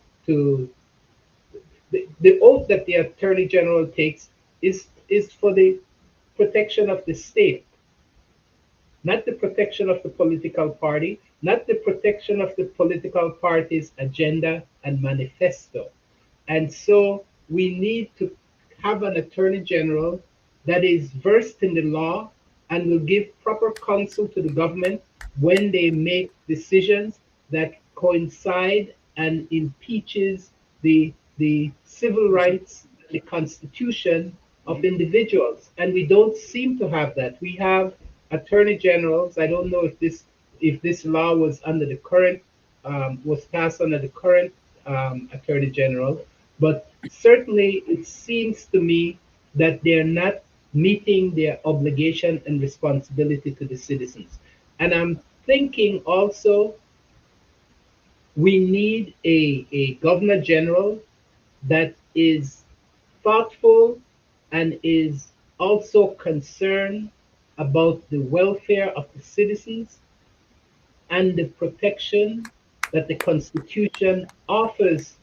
the oath that the attorney general takes is for the protection of the state, not the protection of the political party, not the protection of the political party's agenda and manifesto. And so we need to have an attorney general that is versed in the law and will give proper counsel to the government when they make decisions that coincide and impeaches the civil rights, the constitution of individuals. And we don't seem to have that. We have attorney generals. I don't know if this law was under the current was passed under the current attorney general, but certainly it seems to me that they're not meeting their obligation and responsibility to the citizens. And I'm thinking also we need a governor general that is thoughtful and is also concerned about the welfare of the citizens and the protection that the Constitution offers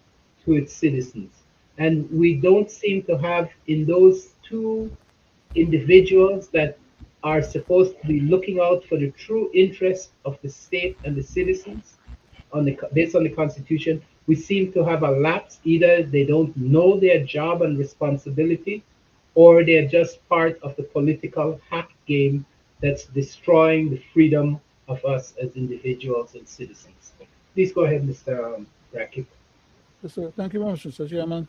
to its citizens. And we don't seem to have in those two individuals that are supposed to be looking out for the true interests of the state and the citizens based on the Constitution. We seem to have a lapse. Either they don't know their job and responsibility, or they're just part of the political hack game that's destroying the freedom of us as individuals and citizens. Please go ahead, Mr. Brackett. Yes, sir. Thank you very much, Mr. Chairman.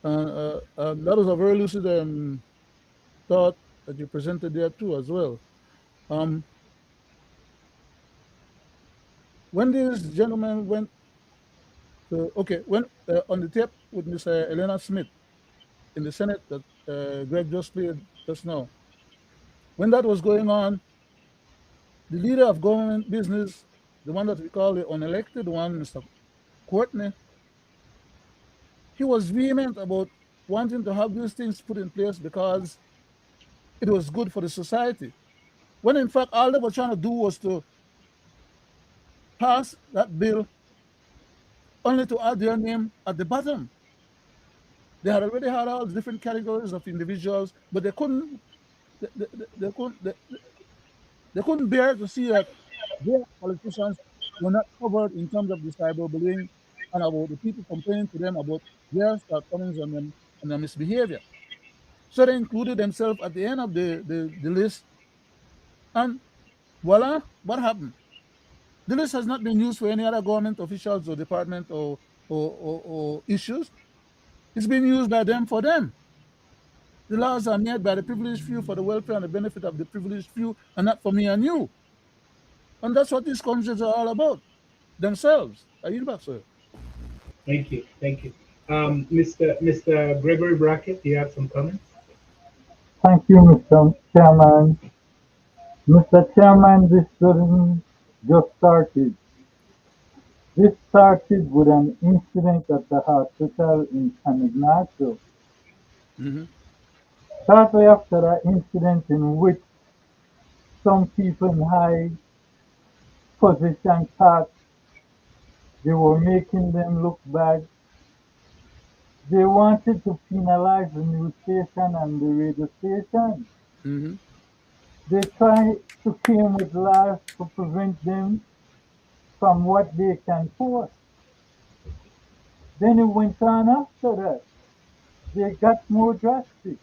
That was a very lucid thought that you presented there too, as well. Um, when this gentleman went to, okay, when on the tape with Mr. Elena Smith in the Senate that Greg just played just now, when that was going on, the leader of government business, the one that we call the unelected one, Mr. Courtney, he was vehement about wanting to have these things put in place because it was good for the society. When in fact, all they were trying to do was to pass that bill only to add their name at the bottom. They had already had all the different categories of individuals, but they couldn't bear to see that their politicians were not covered in terms of the cyberbullying and about the people complaining to them about their shortcomings and their misbehavior. So they included themselves at the end of the list, and voila, what happened? The list has not been used for any other government officials or department or issues. It's been used by them for them. The laws are made by the privileged few for the welfare and the benefit of the privileged few, and not for me and you. And that's what these countries are all about themselves. Are you back, sir? Thank you. Thank you. Mr. Gregory Brackett, do you have some comments? Thank you, Mr. Chairman. Mr. Chairman, this doesn't just started. This started with an incident at the hospital in San Ignacio. Mm-hmm. Shortly after that incident in which some people in high position thought they were making them look bad, they wanted to penalize the news station and the radio station. Mm-hmm. They tried to came with laws to prevent them from what they can post. Then it went on after that. They got more drastic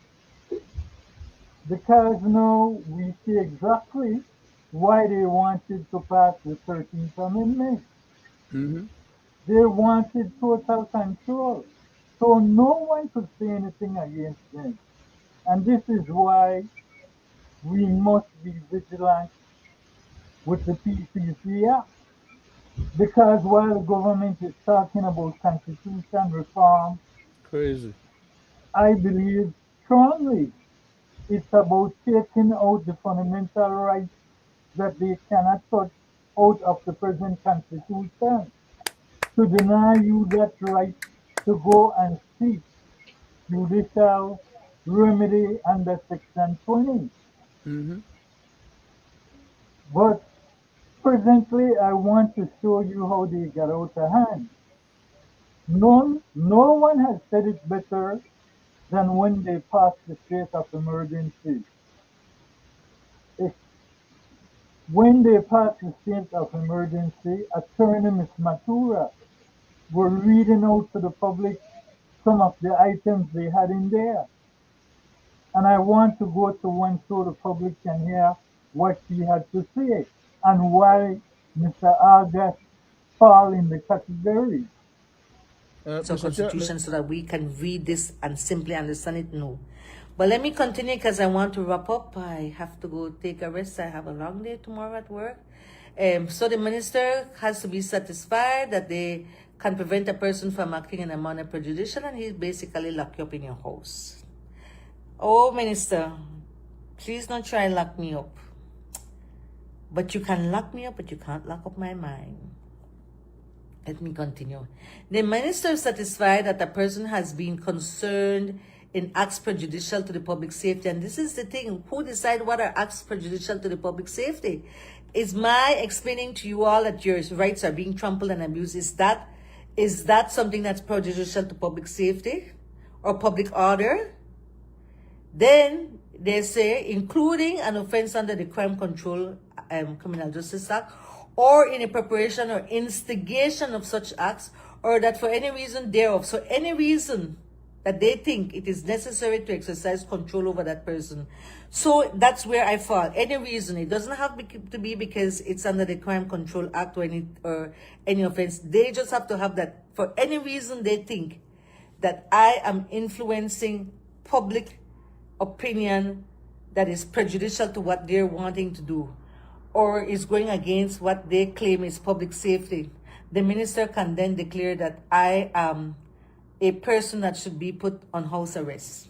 because now we see exactly why they wanted to pass the 13th Amendment. Mm-hmm. They wanted total control. So no one could say anything against them. And this is why we must be vigilant with the PCC Act. Because while the government is talking about constitution reform, Crazy. I believe strongly it's about taking out the fundamental rights that they cannot touch out of the present constitution, to deny you that right to go and seek judicial remedy under Section 20. Mm-hmm. But presently, I want to show you how they got out of hand. No one has said it better than when they passed the state of emergency. If, when they passed the state of emergency, Attorney Ms. Matura were reading out to the public some of the items they had in there. And I want to go to one so the public can hear what she had to say and why Mr. August fall in the category. Our Mr. Chair, constitution so that we can read this and simply understand it? No. But let me continue because I want to wrap up. I have to go take a rest. I have a long day tomorrow at work. So the minister has to be satisfied that they can prevent a person from acting in a manner prejudicial, and he basically lock you up in your house. Oh, minister, please don't try and lock me up. But you can lock me up, but you can't lock up my mind. Let me continue. The minister is satisfied that a person has been concerned in acts prejudicial to the public safety. And this is the thing. Who decide what are acts prejudicial to the public safety? Is my explaining to you all that your rights are being trampled and abused? Is that something that's prejudicial to public safety or public order? Then they say, including an offense under the Crime Control Criminal Justice Act, or in a preparation or instigation of such acts, or that for any reason thereof. So any reason that they think it is necessary to exercise control over that person. So that's where I fall. Any reason, it doesn't have to be because it's under the Crime Control Act or any offense. They just have to have that for any reason they think that I am influencing public opinion that is prejudicial to what they're wanting to do, or is going against what they claim is public safety. The minister can then declare that I am a person that should be put on house arrest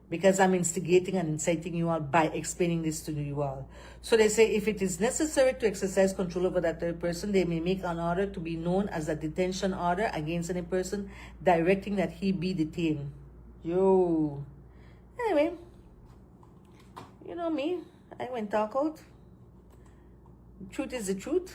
because I'm instigating and inciting you all by explaining this to you all. So they say if it is necessary to exercise control over that third person, they may make an order to be known as a detention order against any person directing that he be detained. Yo. Anyway, you know me, I went talk out. Truth is the truth.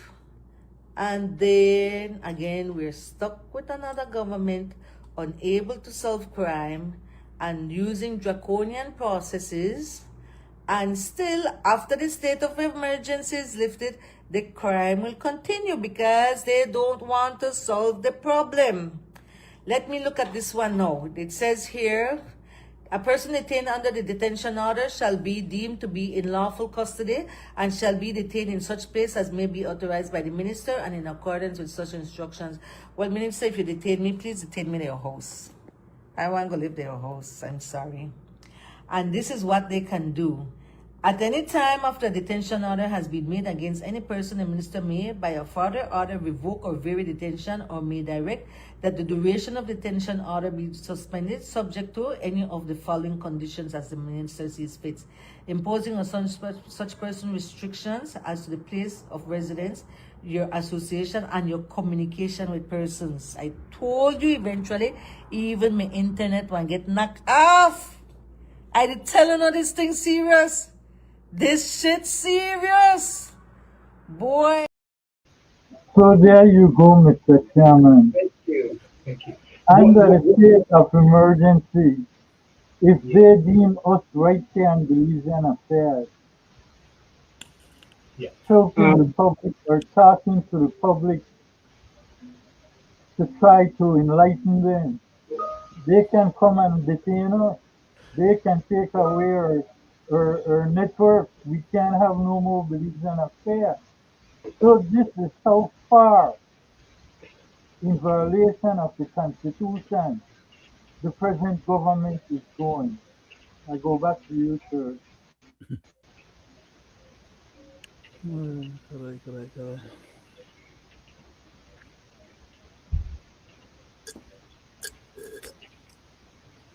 And then again, we're stuck with another government unable to solve crime and using draconian processes. And still, after the state of emergency is lifted, the crime will continue because they don't want to solve the problem. Let me look at this one now. It says here, a person detained under the detention order shall be deemed to be in lawful custody and shall be detained in such place as may be authorized by the minister and in accordance with such instructions. Well, minister, if you detain me, please detain me in your house. I want to live in your house. I'm sorry. And this is what they can do. At any time after a detention order has been made against any person, the minister may, by a further order, revoke or vary detention or may direct that the duration of detention order be suspended subject to any of the following conditions as the minister sees fit. Imposing on such person restrictions as to the place of residence, your association, and your communication with persons. I told you eventually, even my internet will get knocked off. I did tell you this thing serious. This shit serious. Boy. So there you go, Mr. Chairman. Thank you. Thank you. Under the state of emergency, if they deem us right here in Belizean affairs, Yeah. choking the public or talking to the public to try to enlighten them, they can come and detain us. They can take away our network. We can't have no more Belizean affairs. So this is so far in violation of the Constitution the present government is going. I go back to you, sir. Correct.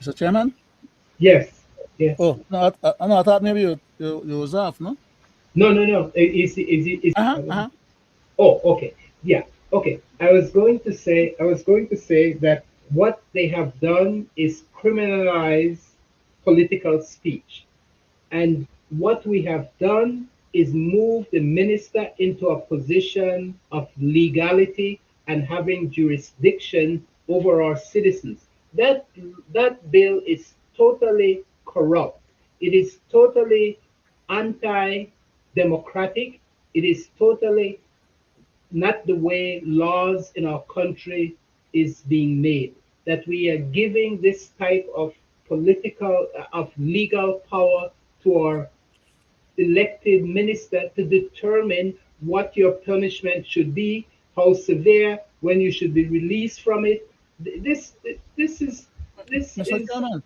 Mr. Chairman? Yes. Yes. Oh, no, no, I thought maybe you was off, no? No. Is Uh-huh, uh-huh. Oh, okay. Yeah. Okay. I was going to say that what they have done is criminalize political speech. And what we have done is move the minister into a position of legality and having jurisdiction over our citizens. That that bill is totally corrupt. It is totally anti-democratic. It is totally not the way laws in our country is being made. That we are giving this type of of legal power to our elected minister to determine what your punishment should be, how severe, when you should be released from it. This is this Mr. is Chairman,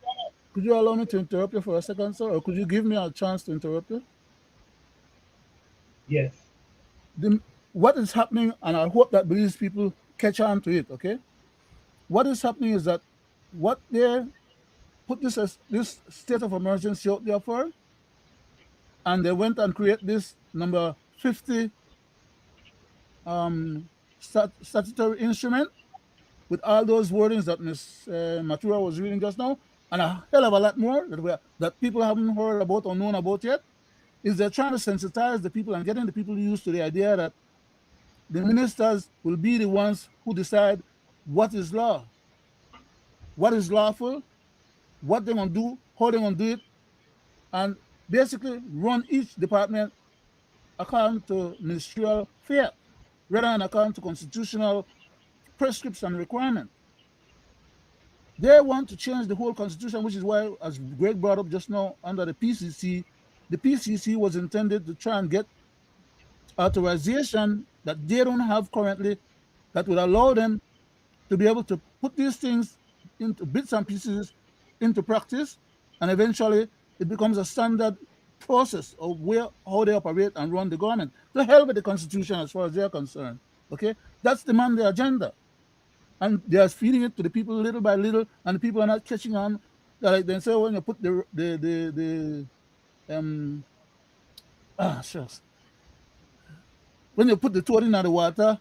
could you allow me to interrupt you for a second, sir? Or could you give me a chance to interrupt you? yes. What is happening, and I hope that these people catch on to it, okay? What is happening is that what they put this state of emergency out there for, and they went and create this number 50 statutory instrument with all those wordings that Ms. Matura was reading just now, and a hell of a lot more that people haven't heard about or known about yet, is they're trying to sensitize the people and getting the people used to the idea that the ministers will be the ones who decide what is law, what is lawful, what they're going to do, how they're going to do it, and basically run each department according to ministerial fare rather than according to constitutional prescription requirement. They want to change the whole constitution, which is why, as Greg brought up just now, under the PCC was intended to try and get authorization that they don't have currently that would allow them to be able to put these things into bits and pieces into practice, and eventually it becomes a standard process of where how they operate and run the government. To hell with the constitution as far as they're concerned. Okay, that's the man the agenda, and they are feeding it to the people little by little, and the people are not catching on. Like they say, when you put the shucks, when you put the toad in the water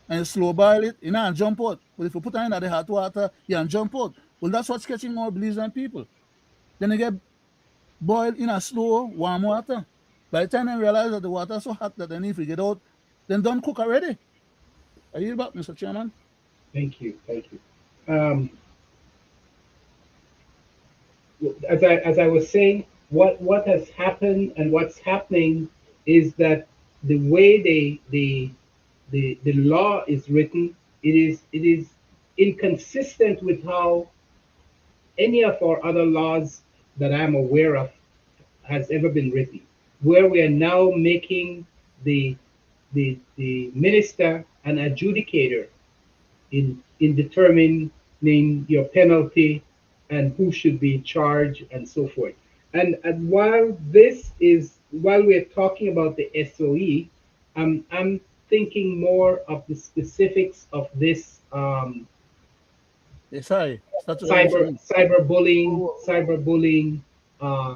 and you slow boil it, you know, jump out. But if you put it in the hot water, you can jump out. Well, that's what's catching more Belizean people. Then you get boiled in a slow, warm water. By the time they realize that the water is so hot that they need to get out, then done cook already. Are you back, Mr. Chairman? Thank you, thank you. As I was saying, what has happened and what's happening is that the way the law is written, it is inconsistent with how any of our other laws that I'm aware of has ever been written, where we are now making the minister an adjudicator in determining your penalty and who should be charged and so forth. And while we're talking about the SOE, I'm thinking more of the specifics of this Sorry, statutory SOE. cyberbullying uh,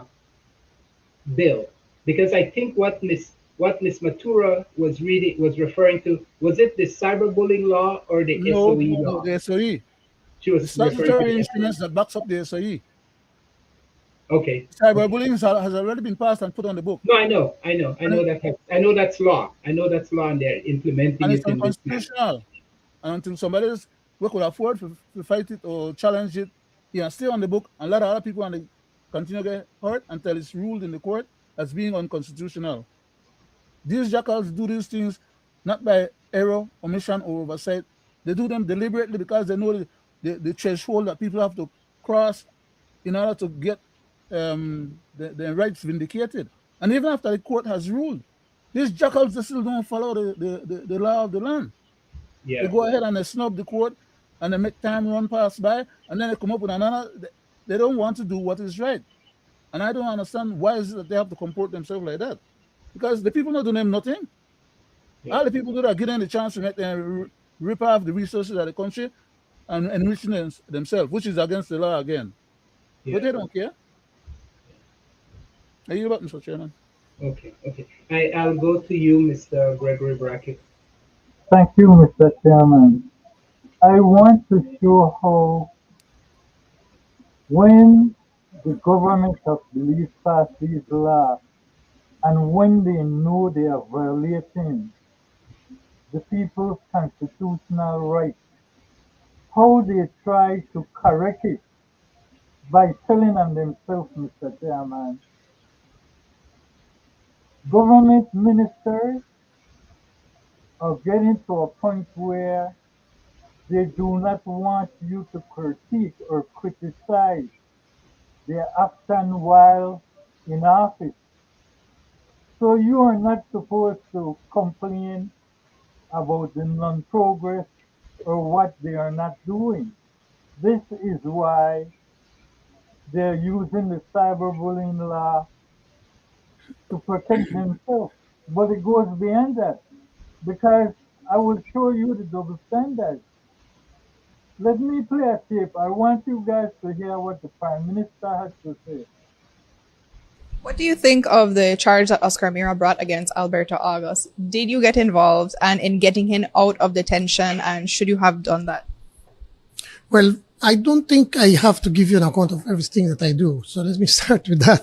bill, because I think what Miss Matura was referring to, was it the cyberbullying law or the No, SOE no, law? the SOE. She The was referring to statutory the SOE. instruments that backs up the SOE. Okay, okay. Cyberbullying has already been passed and put on the book. No, I And, know that's law. I know that's law, and they're implementing and it's it in this manner. unconstitutional. And until somebody else we could afford to fight it or challenge it, yeah, stay on the book and let other people and continue to get hurt until it's ruled in the court as being unconstitutional. These jackals do these things not by error, omission, or oversight. They do them deliberately because they know the threshold that people have to cross in order to get their rights vindicated. And even after the court has ruled, these jackals they still don't follow the law of the land. They Yeah, go ahead and they snub the court and they make time run pass by, and then they come up with another. They don't want to do what is right. And I don't understand why is it that they have to comport themselves like that. Because the people not doing them nothing. yeah, All the people that are getting the chance to make them rip off the resources of the country and enriching themselves, which is against the law again. But yeah. they don't care. Are you about, Mr. Chairman? Okay, okay. I'll go to you, Mr. Gregory Brackett. Thank you, Mr. Chairman. I want to show how when the government of Belize pass these laws and when they know they are violating the people's constitutional rights, how they try to correct it by telling on themselves, Mr. Chairman. Government ministers are getting to a point where they do not want you to critique or criticize their action while in office. So you are not supposed to complain about the non-progress or what they are not doing. This is why they're using the cyberbullying law to protect themselves. But it goes beyond that because I will show you the double standards. Let me play a tape. I want you guys to hear what the Prime Minister has to say. What do you think of the charge that Oscar Mira brought against Alberto August? Did you get involved and in getting him out of detention, and should you have done that? Well, I don't think I have to give you an account of everything that I do. So let me start with that.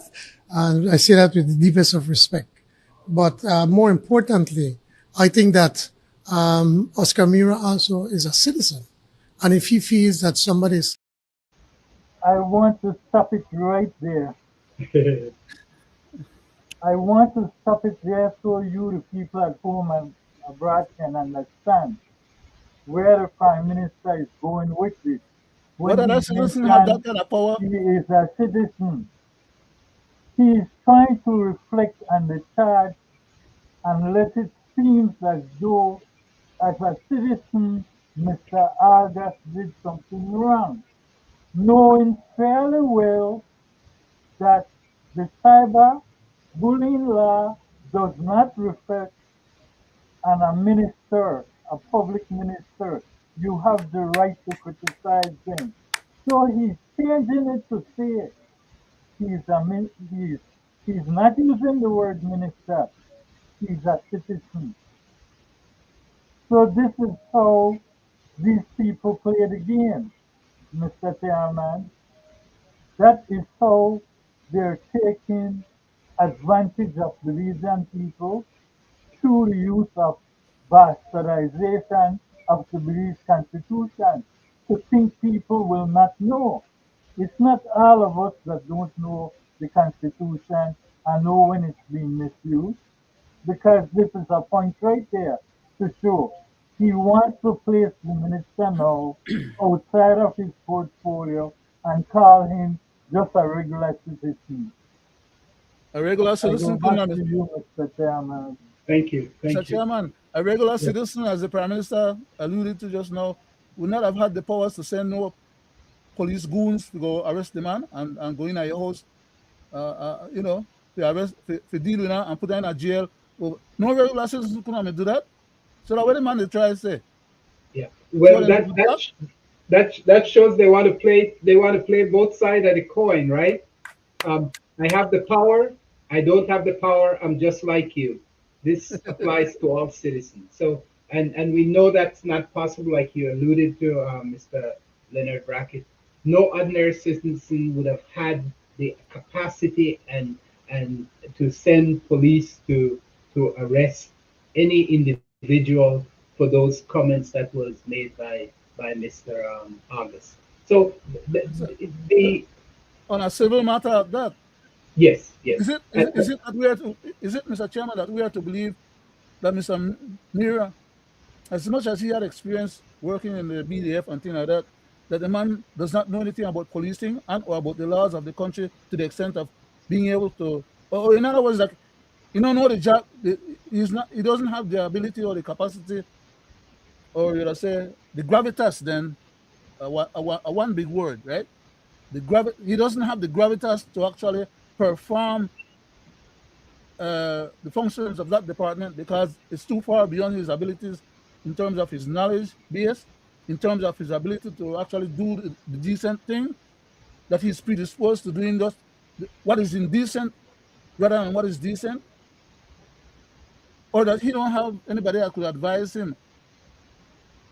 And I say that with the deepest of respect. But more importantly, I think that Oscar Mira also is a citizen. And if he feels that somebody is I want to stop it right there. I want to stop it there so you, the people at home and abroad, can understand where the Prime Minister is going with this. What when other he citizen have that mentioned kind of power? he is a citizen. He is trying to reflect on the charge and let it seem as though, as a citizen, Mr. August did something wrong, knowing fairly well that the cyber bullying law does not reflect on a minister, a public minister. You have the right to criticize them. So he's changing it to say he's not using the word minister. He's a citizen. So this is how these people play the game, Mr. Chairman. That is how they're taking advantage of the Belizean people through the use of bastardization of the Belize Constitution to think people will not know. It's not all of us that don't know the Constitution and know when it's being misused, because this is a point right there to show he wants to place the minister now outside of his portfolio and call him just a regular citizen. A regular I go citizen could back not, to you, Mr. Chairman. Thank you. Mr. Thank you. Chairman, a regular Yes. citizen, as the Prime Minister alluded to just now, would not have had the powers to send no police goons to go arrest the man and go in at your house, you know, to arrest, to deal with her and put her in a jail. Well, no regular citizen could not do that. So that what the man they try to say. Yeah. So Well, what they do that? that shows they want to play both sides of the coin, right? I have the power. I don't have the power. I'm just like you. This applies to all citizens. So, and we know that's not possible, like you alluded to, Mr. Leonard Brackett. No ordinary citizen would have had the capacity and to send police to arrest any individual for those comments that was made by Mr. August. So the, It's the on a civil matter of that. yes, yes. Is it that we are to, is it, Mr. Chairman, that we are to believe that Mr. Mira, as much as he had experience working in the BDF and things like that the man does not know anything about policing and or about the laws of the country to the extent of being able to, or in other words, like, you don't know the job, he doesn't have the ability or the capacity, or you know, say, the gravitas then, one big word, right? He doesn't have the gravitas to actually perform the functions of that department because it's too far beyond his abilities in terms of his knowledge base, in terms of his ability to actually do the decent thing, that he's predisposed to doing just what is indecent rather than what is decent, or that he don't have anybody that could advise him.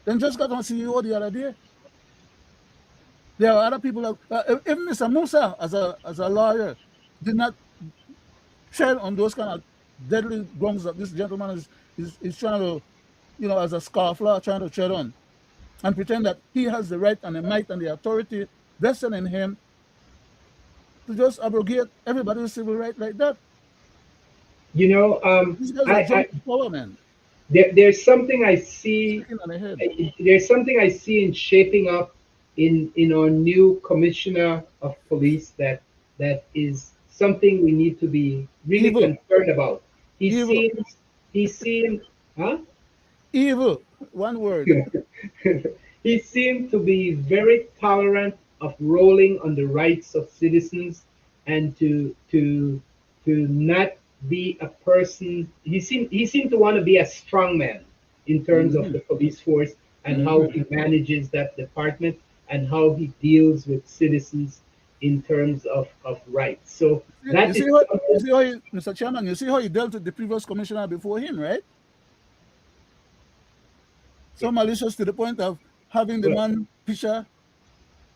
Then just got on CEO the other day. There are other people like even Mr. Musa as a lawyer did not tread on those kind of deadly grounds that this gentleman is trying to, you know, as a scofflaw trying to tread on and pretend that he has the right and the might and the authority vested in him to just abrogate everybody's civil right like that. You know, These guys are I jumping power, man. there's something I see. Speaking on the head. There's something I see in shaping up in our new commissioner of police that is something we need to be really Evil. concerned about. He Evil. seems he seems huh? Evil. One word. He seemed to be very tolerant of rolling on the rights of citizens and to not be a person. He seemed to want to be a strong man in terms of Mm-hmm. the police force and how Mm-hmm. he manages that department and how he deals with citizens in terms of rights. So You that see is how something. Mr. Chairman, you see how he dealt with the previous commissioner before him, right? So malicious to the point of having the Well, man picture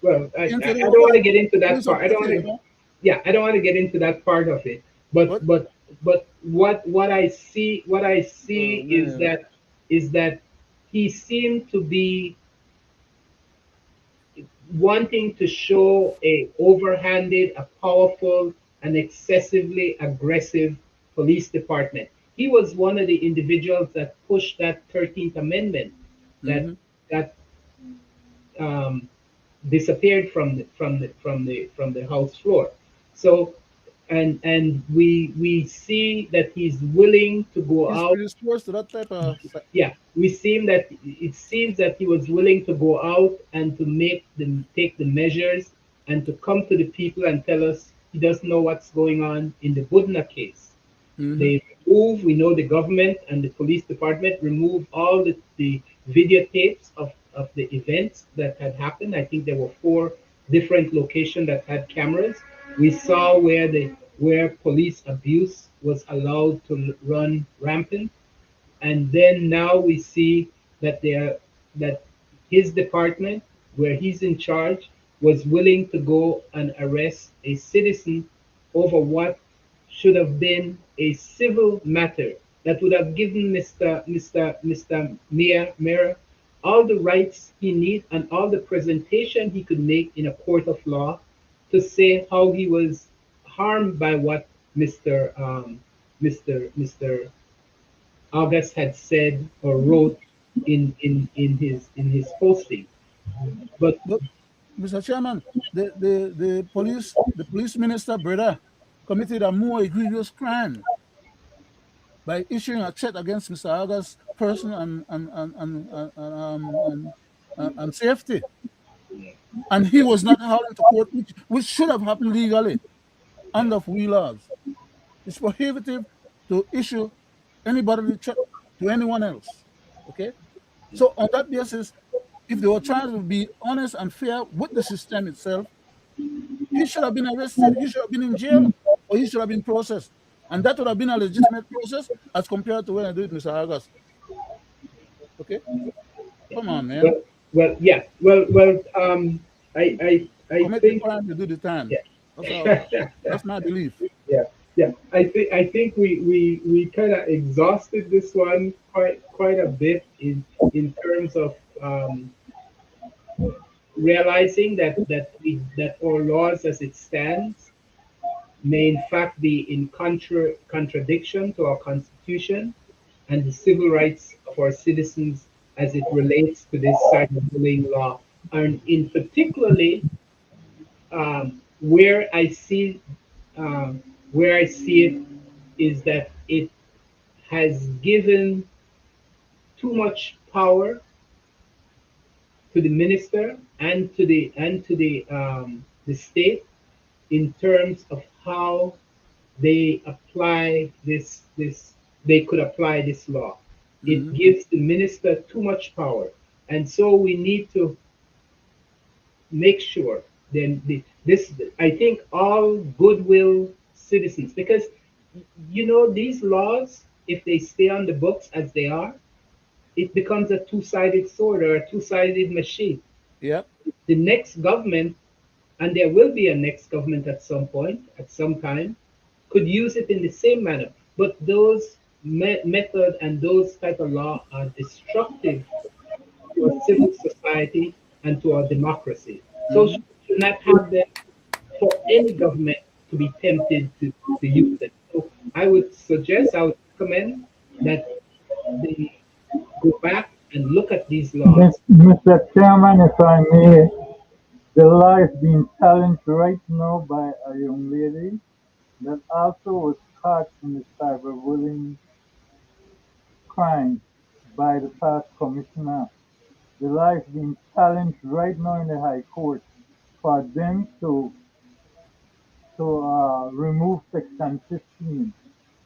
well, into I the don't want to get into that police part. I don't want officer, you to. know. Yeah, I don't want to get into that part of it. But But but but what I see oh man. is that he seemed to be wanting to show a overhanded, a powerful, an excessively aggressive police department. He was one of the individuals that pushed that 13th Amendment that Mm-hmm. that um, disappeared from the house floor. So and we see that he's willing to go He's out. predisposed to that type of. Yeah, we seem that it seems that he was willing to go out and to take the measures and to come to the people and tell us he doesn't know what's going on in the Budna case. Mm-hmm. They remove, we know the government and the police department removed all the videotapes of the events that had happened. I think there were four different locations that had cameras. We saw where police abuse was allowed to run rampant, and then now we see that his department, where he's in charge, was willing to go and arrest a citizen over what should have been a civil matter that would have given Mr. Mayor all the rights he needs and all the presentation he could make in a court of law to say how he was harmed by what Mr. August had said or wrote in his posting. But But Mr. Chairman, the police minister brother committed a more egregious crime by issuing a threat against Mr. Aga's person and safety, and he was not held into court, which should have happened legally under free laws. It's prohibitive to issue any bodily threat to anyone else. Okay, so on that basis, if they were trying to be honest and fair with the system itself, he should have been arrested. He should have been in jail, or he should have been processed, and that would have been a legitimate process as compared to when I do it, Mr. August. Okay, come on, man. well, yeah, I Commit the think, crime, you do the time. That's all. yeah. That's my belief. Yeah, yeah. I think we kind of exhausted this one quite a bit in terms of realizing that our laws as it stands may in fact be in contradiction to our constitution and the civil rights of our citizens as it relates to this cyberbullying law, and in particularly where I see where I see it is that it has given too much power to the minister and to the state in terms of how they apply this they could apply this law. It Hmm. gives the minister too much power, and so we need to make sure then this I think all goodwill citizens, because these laws, if they stay on the books as they are, it becomes a two-sided sword or a two-sided machine. Yep. The next government, and there will be a next government at some point, at some time, could use it in the same manner. But those method and those type of law are destructive to our civil society and to our democracy. So Hmm. should not have them for any government to be tempted to use them. So I would recommend that they go back and look at these laws. Mr. Chairman, if I may, the law is being challenged right now by a young lady that also was caught in the cyberbullying crime by the past commissioner. The law is being challenged right now in the High Court for them to remove Section 15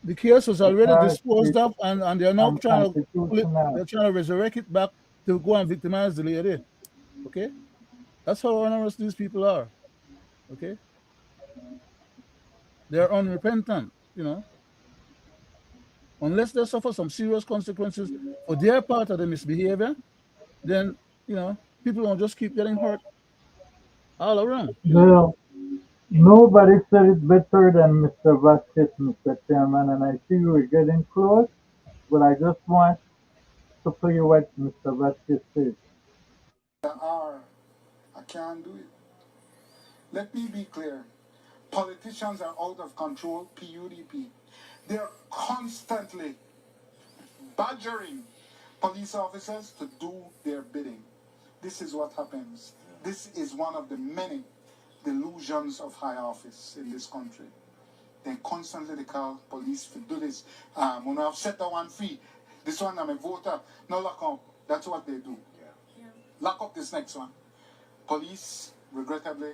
The case was already because disposed it's of, and they're now trying to pull it. unconstitutional. They're trying to resurrect it back to go and victimize the lady. Okay, that's how onerous these people are. Okay, they're unrepentant. Unless they suffer some serious consequences for their part of the misbehavior, then people will just keep getting hurt all around. Well, nobody said it better than Mr. Vasquez, Mr. Chairman, and I see we're getting close, but I just want to play what Mr. Vasquez said. I can't do it. Let me be clear. Politicians are out of control, PUDP. They're constantly badgering police officers to do their bidding. This is what happens. this is one of the many delusions of high office in this country. They constantly call police to do this. When I've set that one free, this one I'm a voter, no lock up. That's what they do. Yeah. Lock up this next one. Police, regrettably,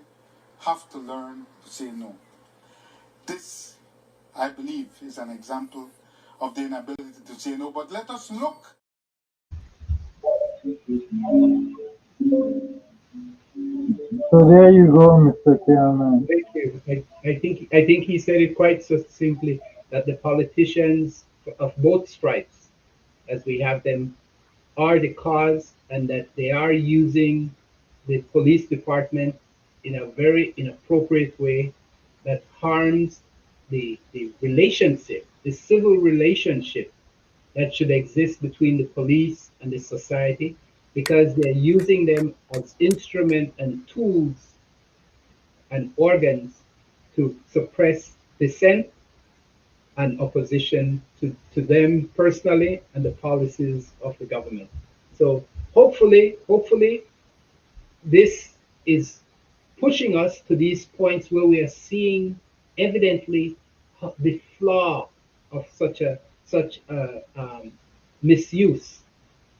have to learn to say no. This, I believe, is an example of the inability to say no. But let us look. So there you go, Mr. Chairman. Thank you. I think he said it quite succinctly that the politicians of both stripes, as we have them, are the cause, and that they are using the police department in a very inappropriate way that harms the relationship, the civil relationship that should exist between the police and the society, because they're using them as instruments and tools and organs to suppress dissent and opposition to them personally and the policies of the government. So hopefully this is pushing us to these points where we are seeing evidently the flaw of such a misuse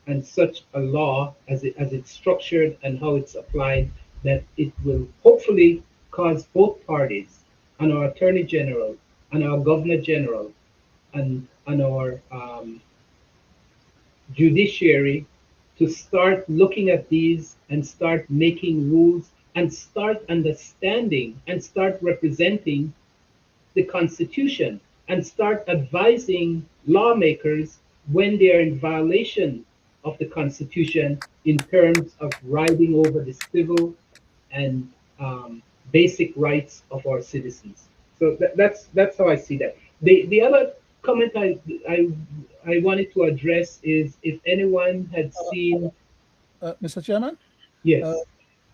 and such a law as it's structured and how it's applied, that it will hopefully cause both parties and our attorney general and our governor general and our judiciary to start looking at these and start making rules and start understanding and start representing the Constitution and start advising lawmakers when they are in violation of the Constitution in terms of riding over the civil and basic rights of our citizens. So that's how I see that. The other comment I wanted to address is if anyone had seen. Mr. Chairman, uh, Yes.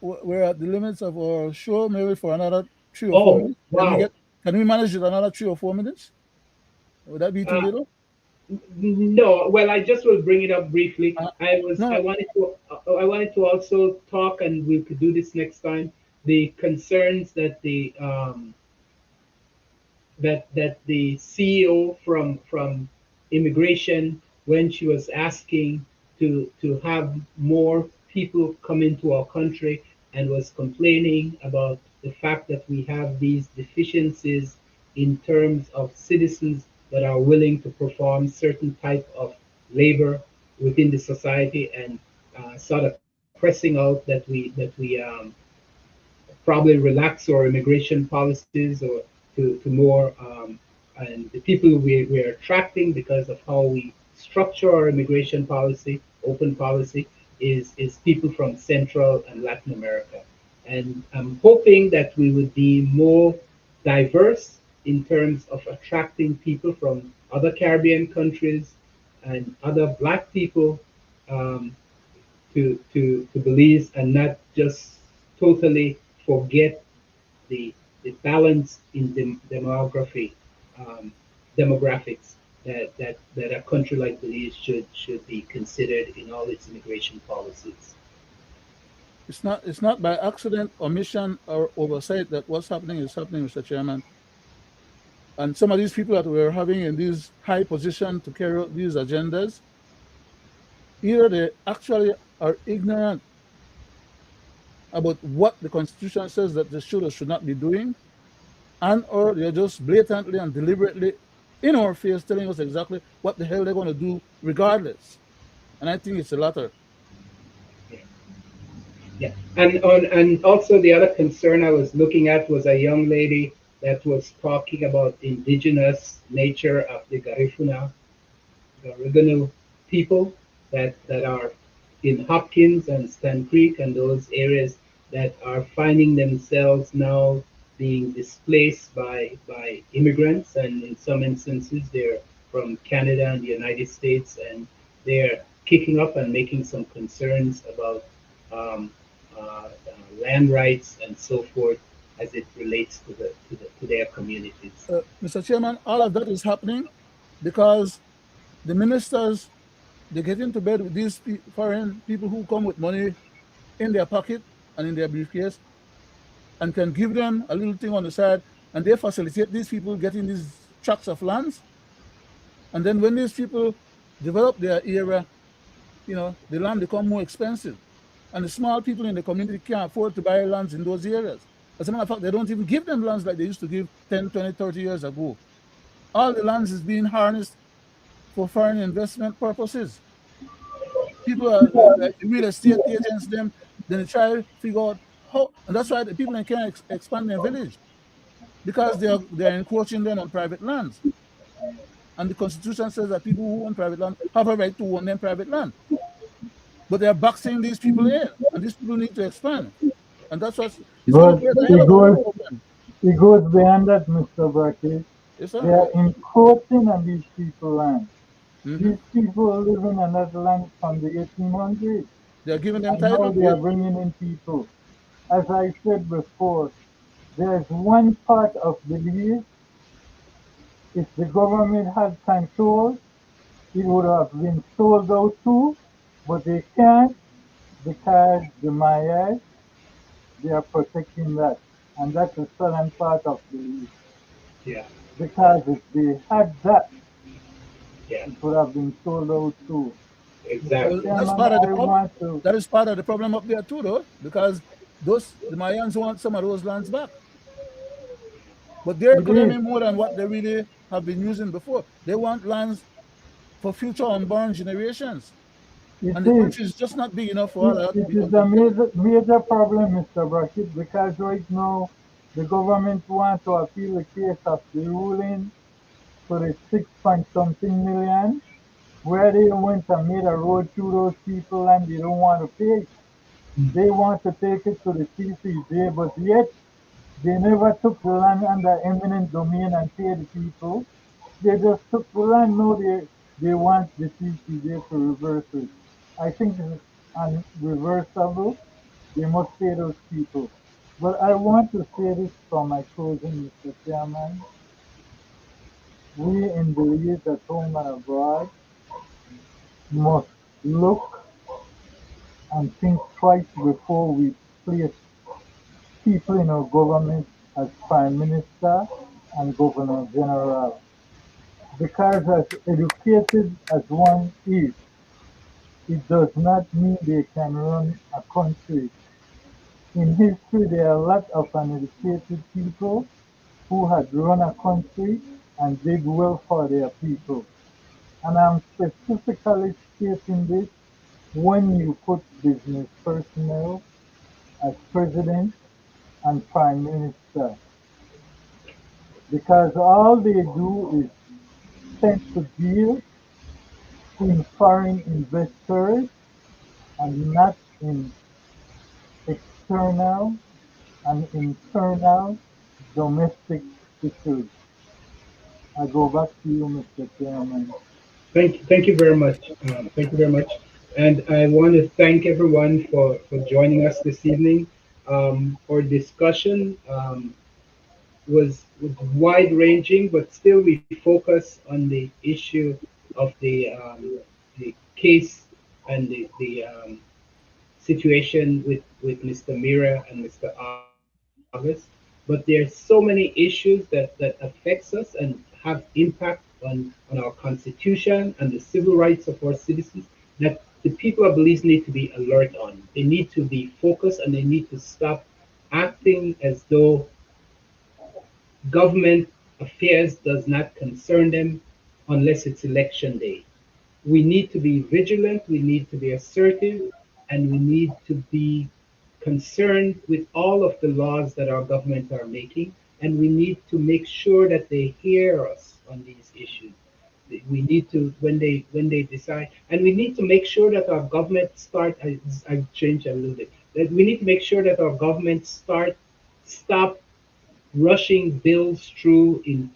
we're at the limits of our show, maybe for another 3 or 4 minutes. Oh, wow. Can we manage it another 3 or 4 minutes? Would that be too Uh, little? No, well, I just will bring it up briefly. Uh, I no, wanted to also talk, and we could do this next time. The concerns that the CEO from immigration, when she was asking to have more people come into our country, and was complaining about the fact that we have these deficiencies in terms of citizens that are willing to perform certain type of labor within the society, and sort of pressing out that we probably relax our immigration policies or to more and the people we're attracting because of how we structure our immigration policy, open policy, is people from Central and Latin America. And I'm hoping that we would be more diverse in terms of attracting people from other Caribbean countries and other Black people um, to Belize, and not just totally forget the balance in demography, um, demographics that a country like Belize should be considered in all its immigration policies. it's not by accident, omission, or oversight that what's happening is happening, Mr. Chairman. And some of these people that we're having in these high positions to carry out these agendas, either they actually are ignorant about what the Constitution says that they should or should not be doing, and or they're just blatantly and deliberately in our face telling us exactly what the hell they're going to do regardless. And I think it's the latter. Yeah, and also the other concern I was looking at was a young lady that was talking about indigenous nature of the Garifuna, the Oregano people that are in Hopkins and Stan Creek and those areas that are finding themselves now being displaced by immigrants, and in some instances they're from Canada and the United States, and they're kicking up and making some concerns about um, land rights and so forth as it relates to their communities. Mr. Chairman, all of that is happening because the ministers, they get into bed with these foreign people who come with money in their pocket and in their briefcase, and can give them a little thing on the side, and they facilitate these people getting these tracts of lands. And then when these people develop their area, the land become more expensive. And the small people in the community can't afford to buy lands in those areas. As a matter of fact, they don't even give them lands like they used to give 10, 20, 30 years ago. All the lands is being harnessed for foreign investment purposes. People are like the real estate agents, them, then they try to figure out how, and that's why the people can't expand their village, because they're encroaching then on private lands. And the constitution says that people who own private land have a right to own their private land. But they're boxing these people in, and these people need to expand. And that's what's it's going to But create a hell of a lot of problem. it goes beyond that, Mr. Brackett. Yes, They sir. are encroaching on these people's land. Hmm. These people are living on that land from the 1800s, They're giving them and now title they to are it. bringing in people. As I said before, there's one part of Belize, if the government had control, it would have been sold out too, but they can't because the Mayas, they are protecting that. And that's the southern part of Belize. Yeah, Because if they had that, yeah, it would have been sold out too. Mr. Well, exactly. that's Chairman, part of the I problem. want to, That is part of the problem up there too, though, because the Mayans want some of those lands back, but they're it is, claiming more than what they really have been using before. They want lands for future unborn generations, it and the is, country is just not big enough for all of that to it be is a contemplated. major problem, Mr. Brackett, because right now the government wants to appeal the case of the ruling for the 6 point something million, where they went and made a road through those people and they don't want to pay. They want to take it to the CCJ, but yet they never took the land under eminent domain and paid the people. They just took the land. No, they want the CCJ to reverse it. I think it's unreversible. They must pay those people. But I want to say this for my closing, Mr. Chairman. We in Belize at home and abroad must look and think twice before we place people in our government as Prime Minister and Governor General. Because as educated as one is, it does not mean they can run a country. In history, there are a lot of uneducated people who had run a country and did well for their people. And I'm specifically stating this when you put business personnel as president and prime minister, because all they do is tend to deal in foreign investors and not in external and internal domestic issues. I go back to you, Mr. Chairman. Thank you very much. Thank you very much. And I want to thank everyone for joining us this evening. Our discussion was wide ranging, but still we focus on the issue of the case and the situation with Mr. Mira and Mr. August. But there's so many issues that affects us and have impact on our constitution and the civil rights of our citizens that the people of Belize need to be alert on. They need to be focused and they need to stop acting as though government affairs does not concern them unless it's election day. We need to be vigilant, we need to be assertive, and we need to be concerned with all of the laws that our government are making, and we need to make sure that they hear us on these issues. We need to when they decide, and we need to make sure that our government start. I've changed a little bit. That we need to make sure that our government stop rushing bills through in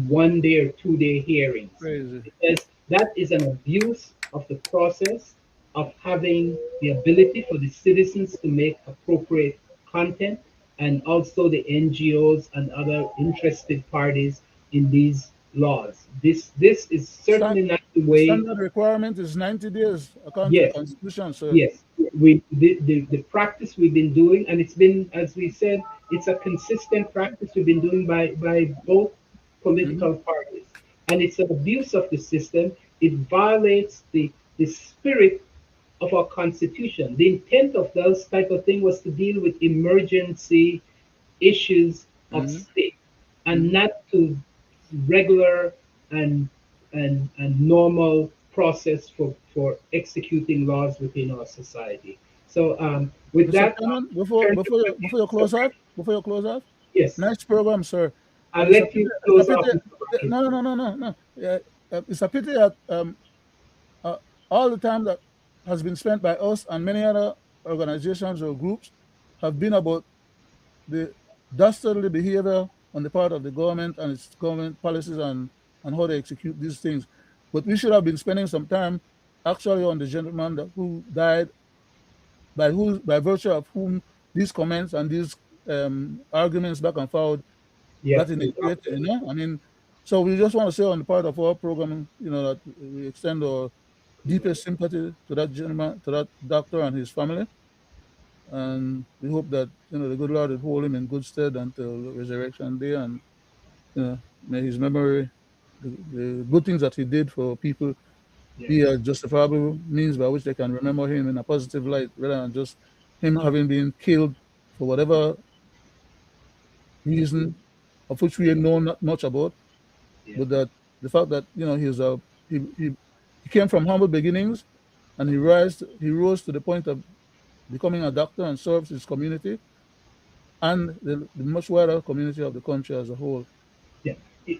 1 day or 2 day hearings, Crazy. because that is an abuse of the process of having the ability for the citizens to make appropriate content, and also the NGOs and other interested parties in these laws. This is Stand, certainly not the the way. standard requirement is 90 days according to the Yes, constitution. So yes, the practice we've been doing, and it's been, as we said, it's a consistent practice we've been doing by both Mhm. political parties, and it's an abuse of the system. It violates the spirit of our constitution. The intent of those type of thing was to deal with emergency issues of Mhm. state, and Mhm. not to regular and and normal process for executing laws within our society. So with Mr. that, Chairman, I'll turn to before you Mr. close off, before you close off, Yes, nice program, sir. I'll It's a let pity. you It's a close pity. off, Mr. Brackett. No, no, no, no, no, no. Yeah, it's a pity that uh, all the time that has been spent by us and many other organizations or groups have been about the dastardly behavior on the part of the government and its government policies and how they execute these things. But we should have been spending some time actually on the gentleman who died, by virtue of whom these comments and these arguments back and forward Yeah, got initiated. I mean, so we just want to say on the part of our program, that we extend our deepest sympathy to that gentleman, to that doctor and his family, and we hope that the good Lord will hold him in good stead until resurrection day, and may his memory, the good things that he did for people, yeah, be a justifiable means by which they can remember him in a positive light, rather than just him having been killed for whatever reason of which we know not much about, yeah, but that the fact that he, he he came from humble beginnings, and he rose to the point of becoming a doctor and serves his community and the much wider community of the country as a whole. yeah.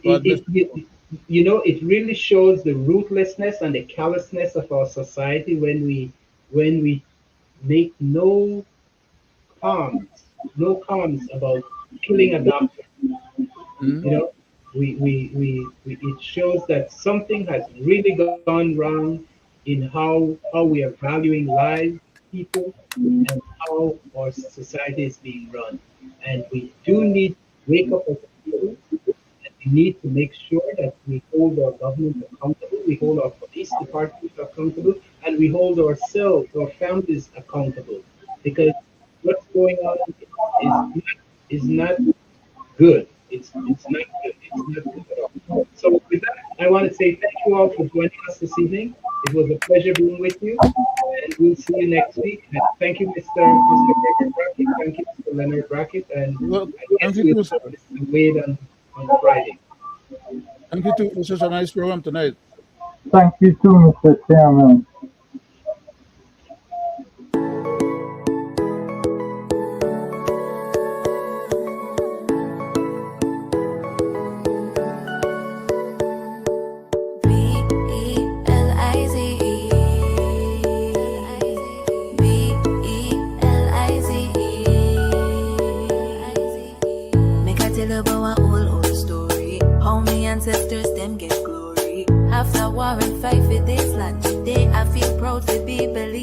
God bless him. It really shows the ruthlessness and the callousness of our society when we make qualms, no qualms about killing a doctor. Mhm. You know, it shows that something has really gone wrong in how we are valuing lives, people, and how our society is being run. And we do need to wake up as a people, and we need to make sure that we hold our government accountable, we hold our police department accountable, and we hold ourselves, our families accountable. Because what's going on is not good. It's not good. It's not good at all. So with that, I want to say thank you all for joining us this evening. It was a pleasure being with you, and we'll see you next week. And thank you, Mr. Gregory Brackett. Thank you, Mr. Leonard Brackett, and Well, I thank guess you we'll too, sir. have Mr. Wade on Friday. Thank you too for such a nice program tonight. Thank you too, Mr. Chairman. Make I tell about a old story. How me ancestors them get glory. After war and fight for this land, today I feel proud to be Belizean.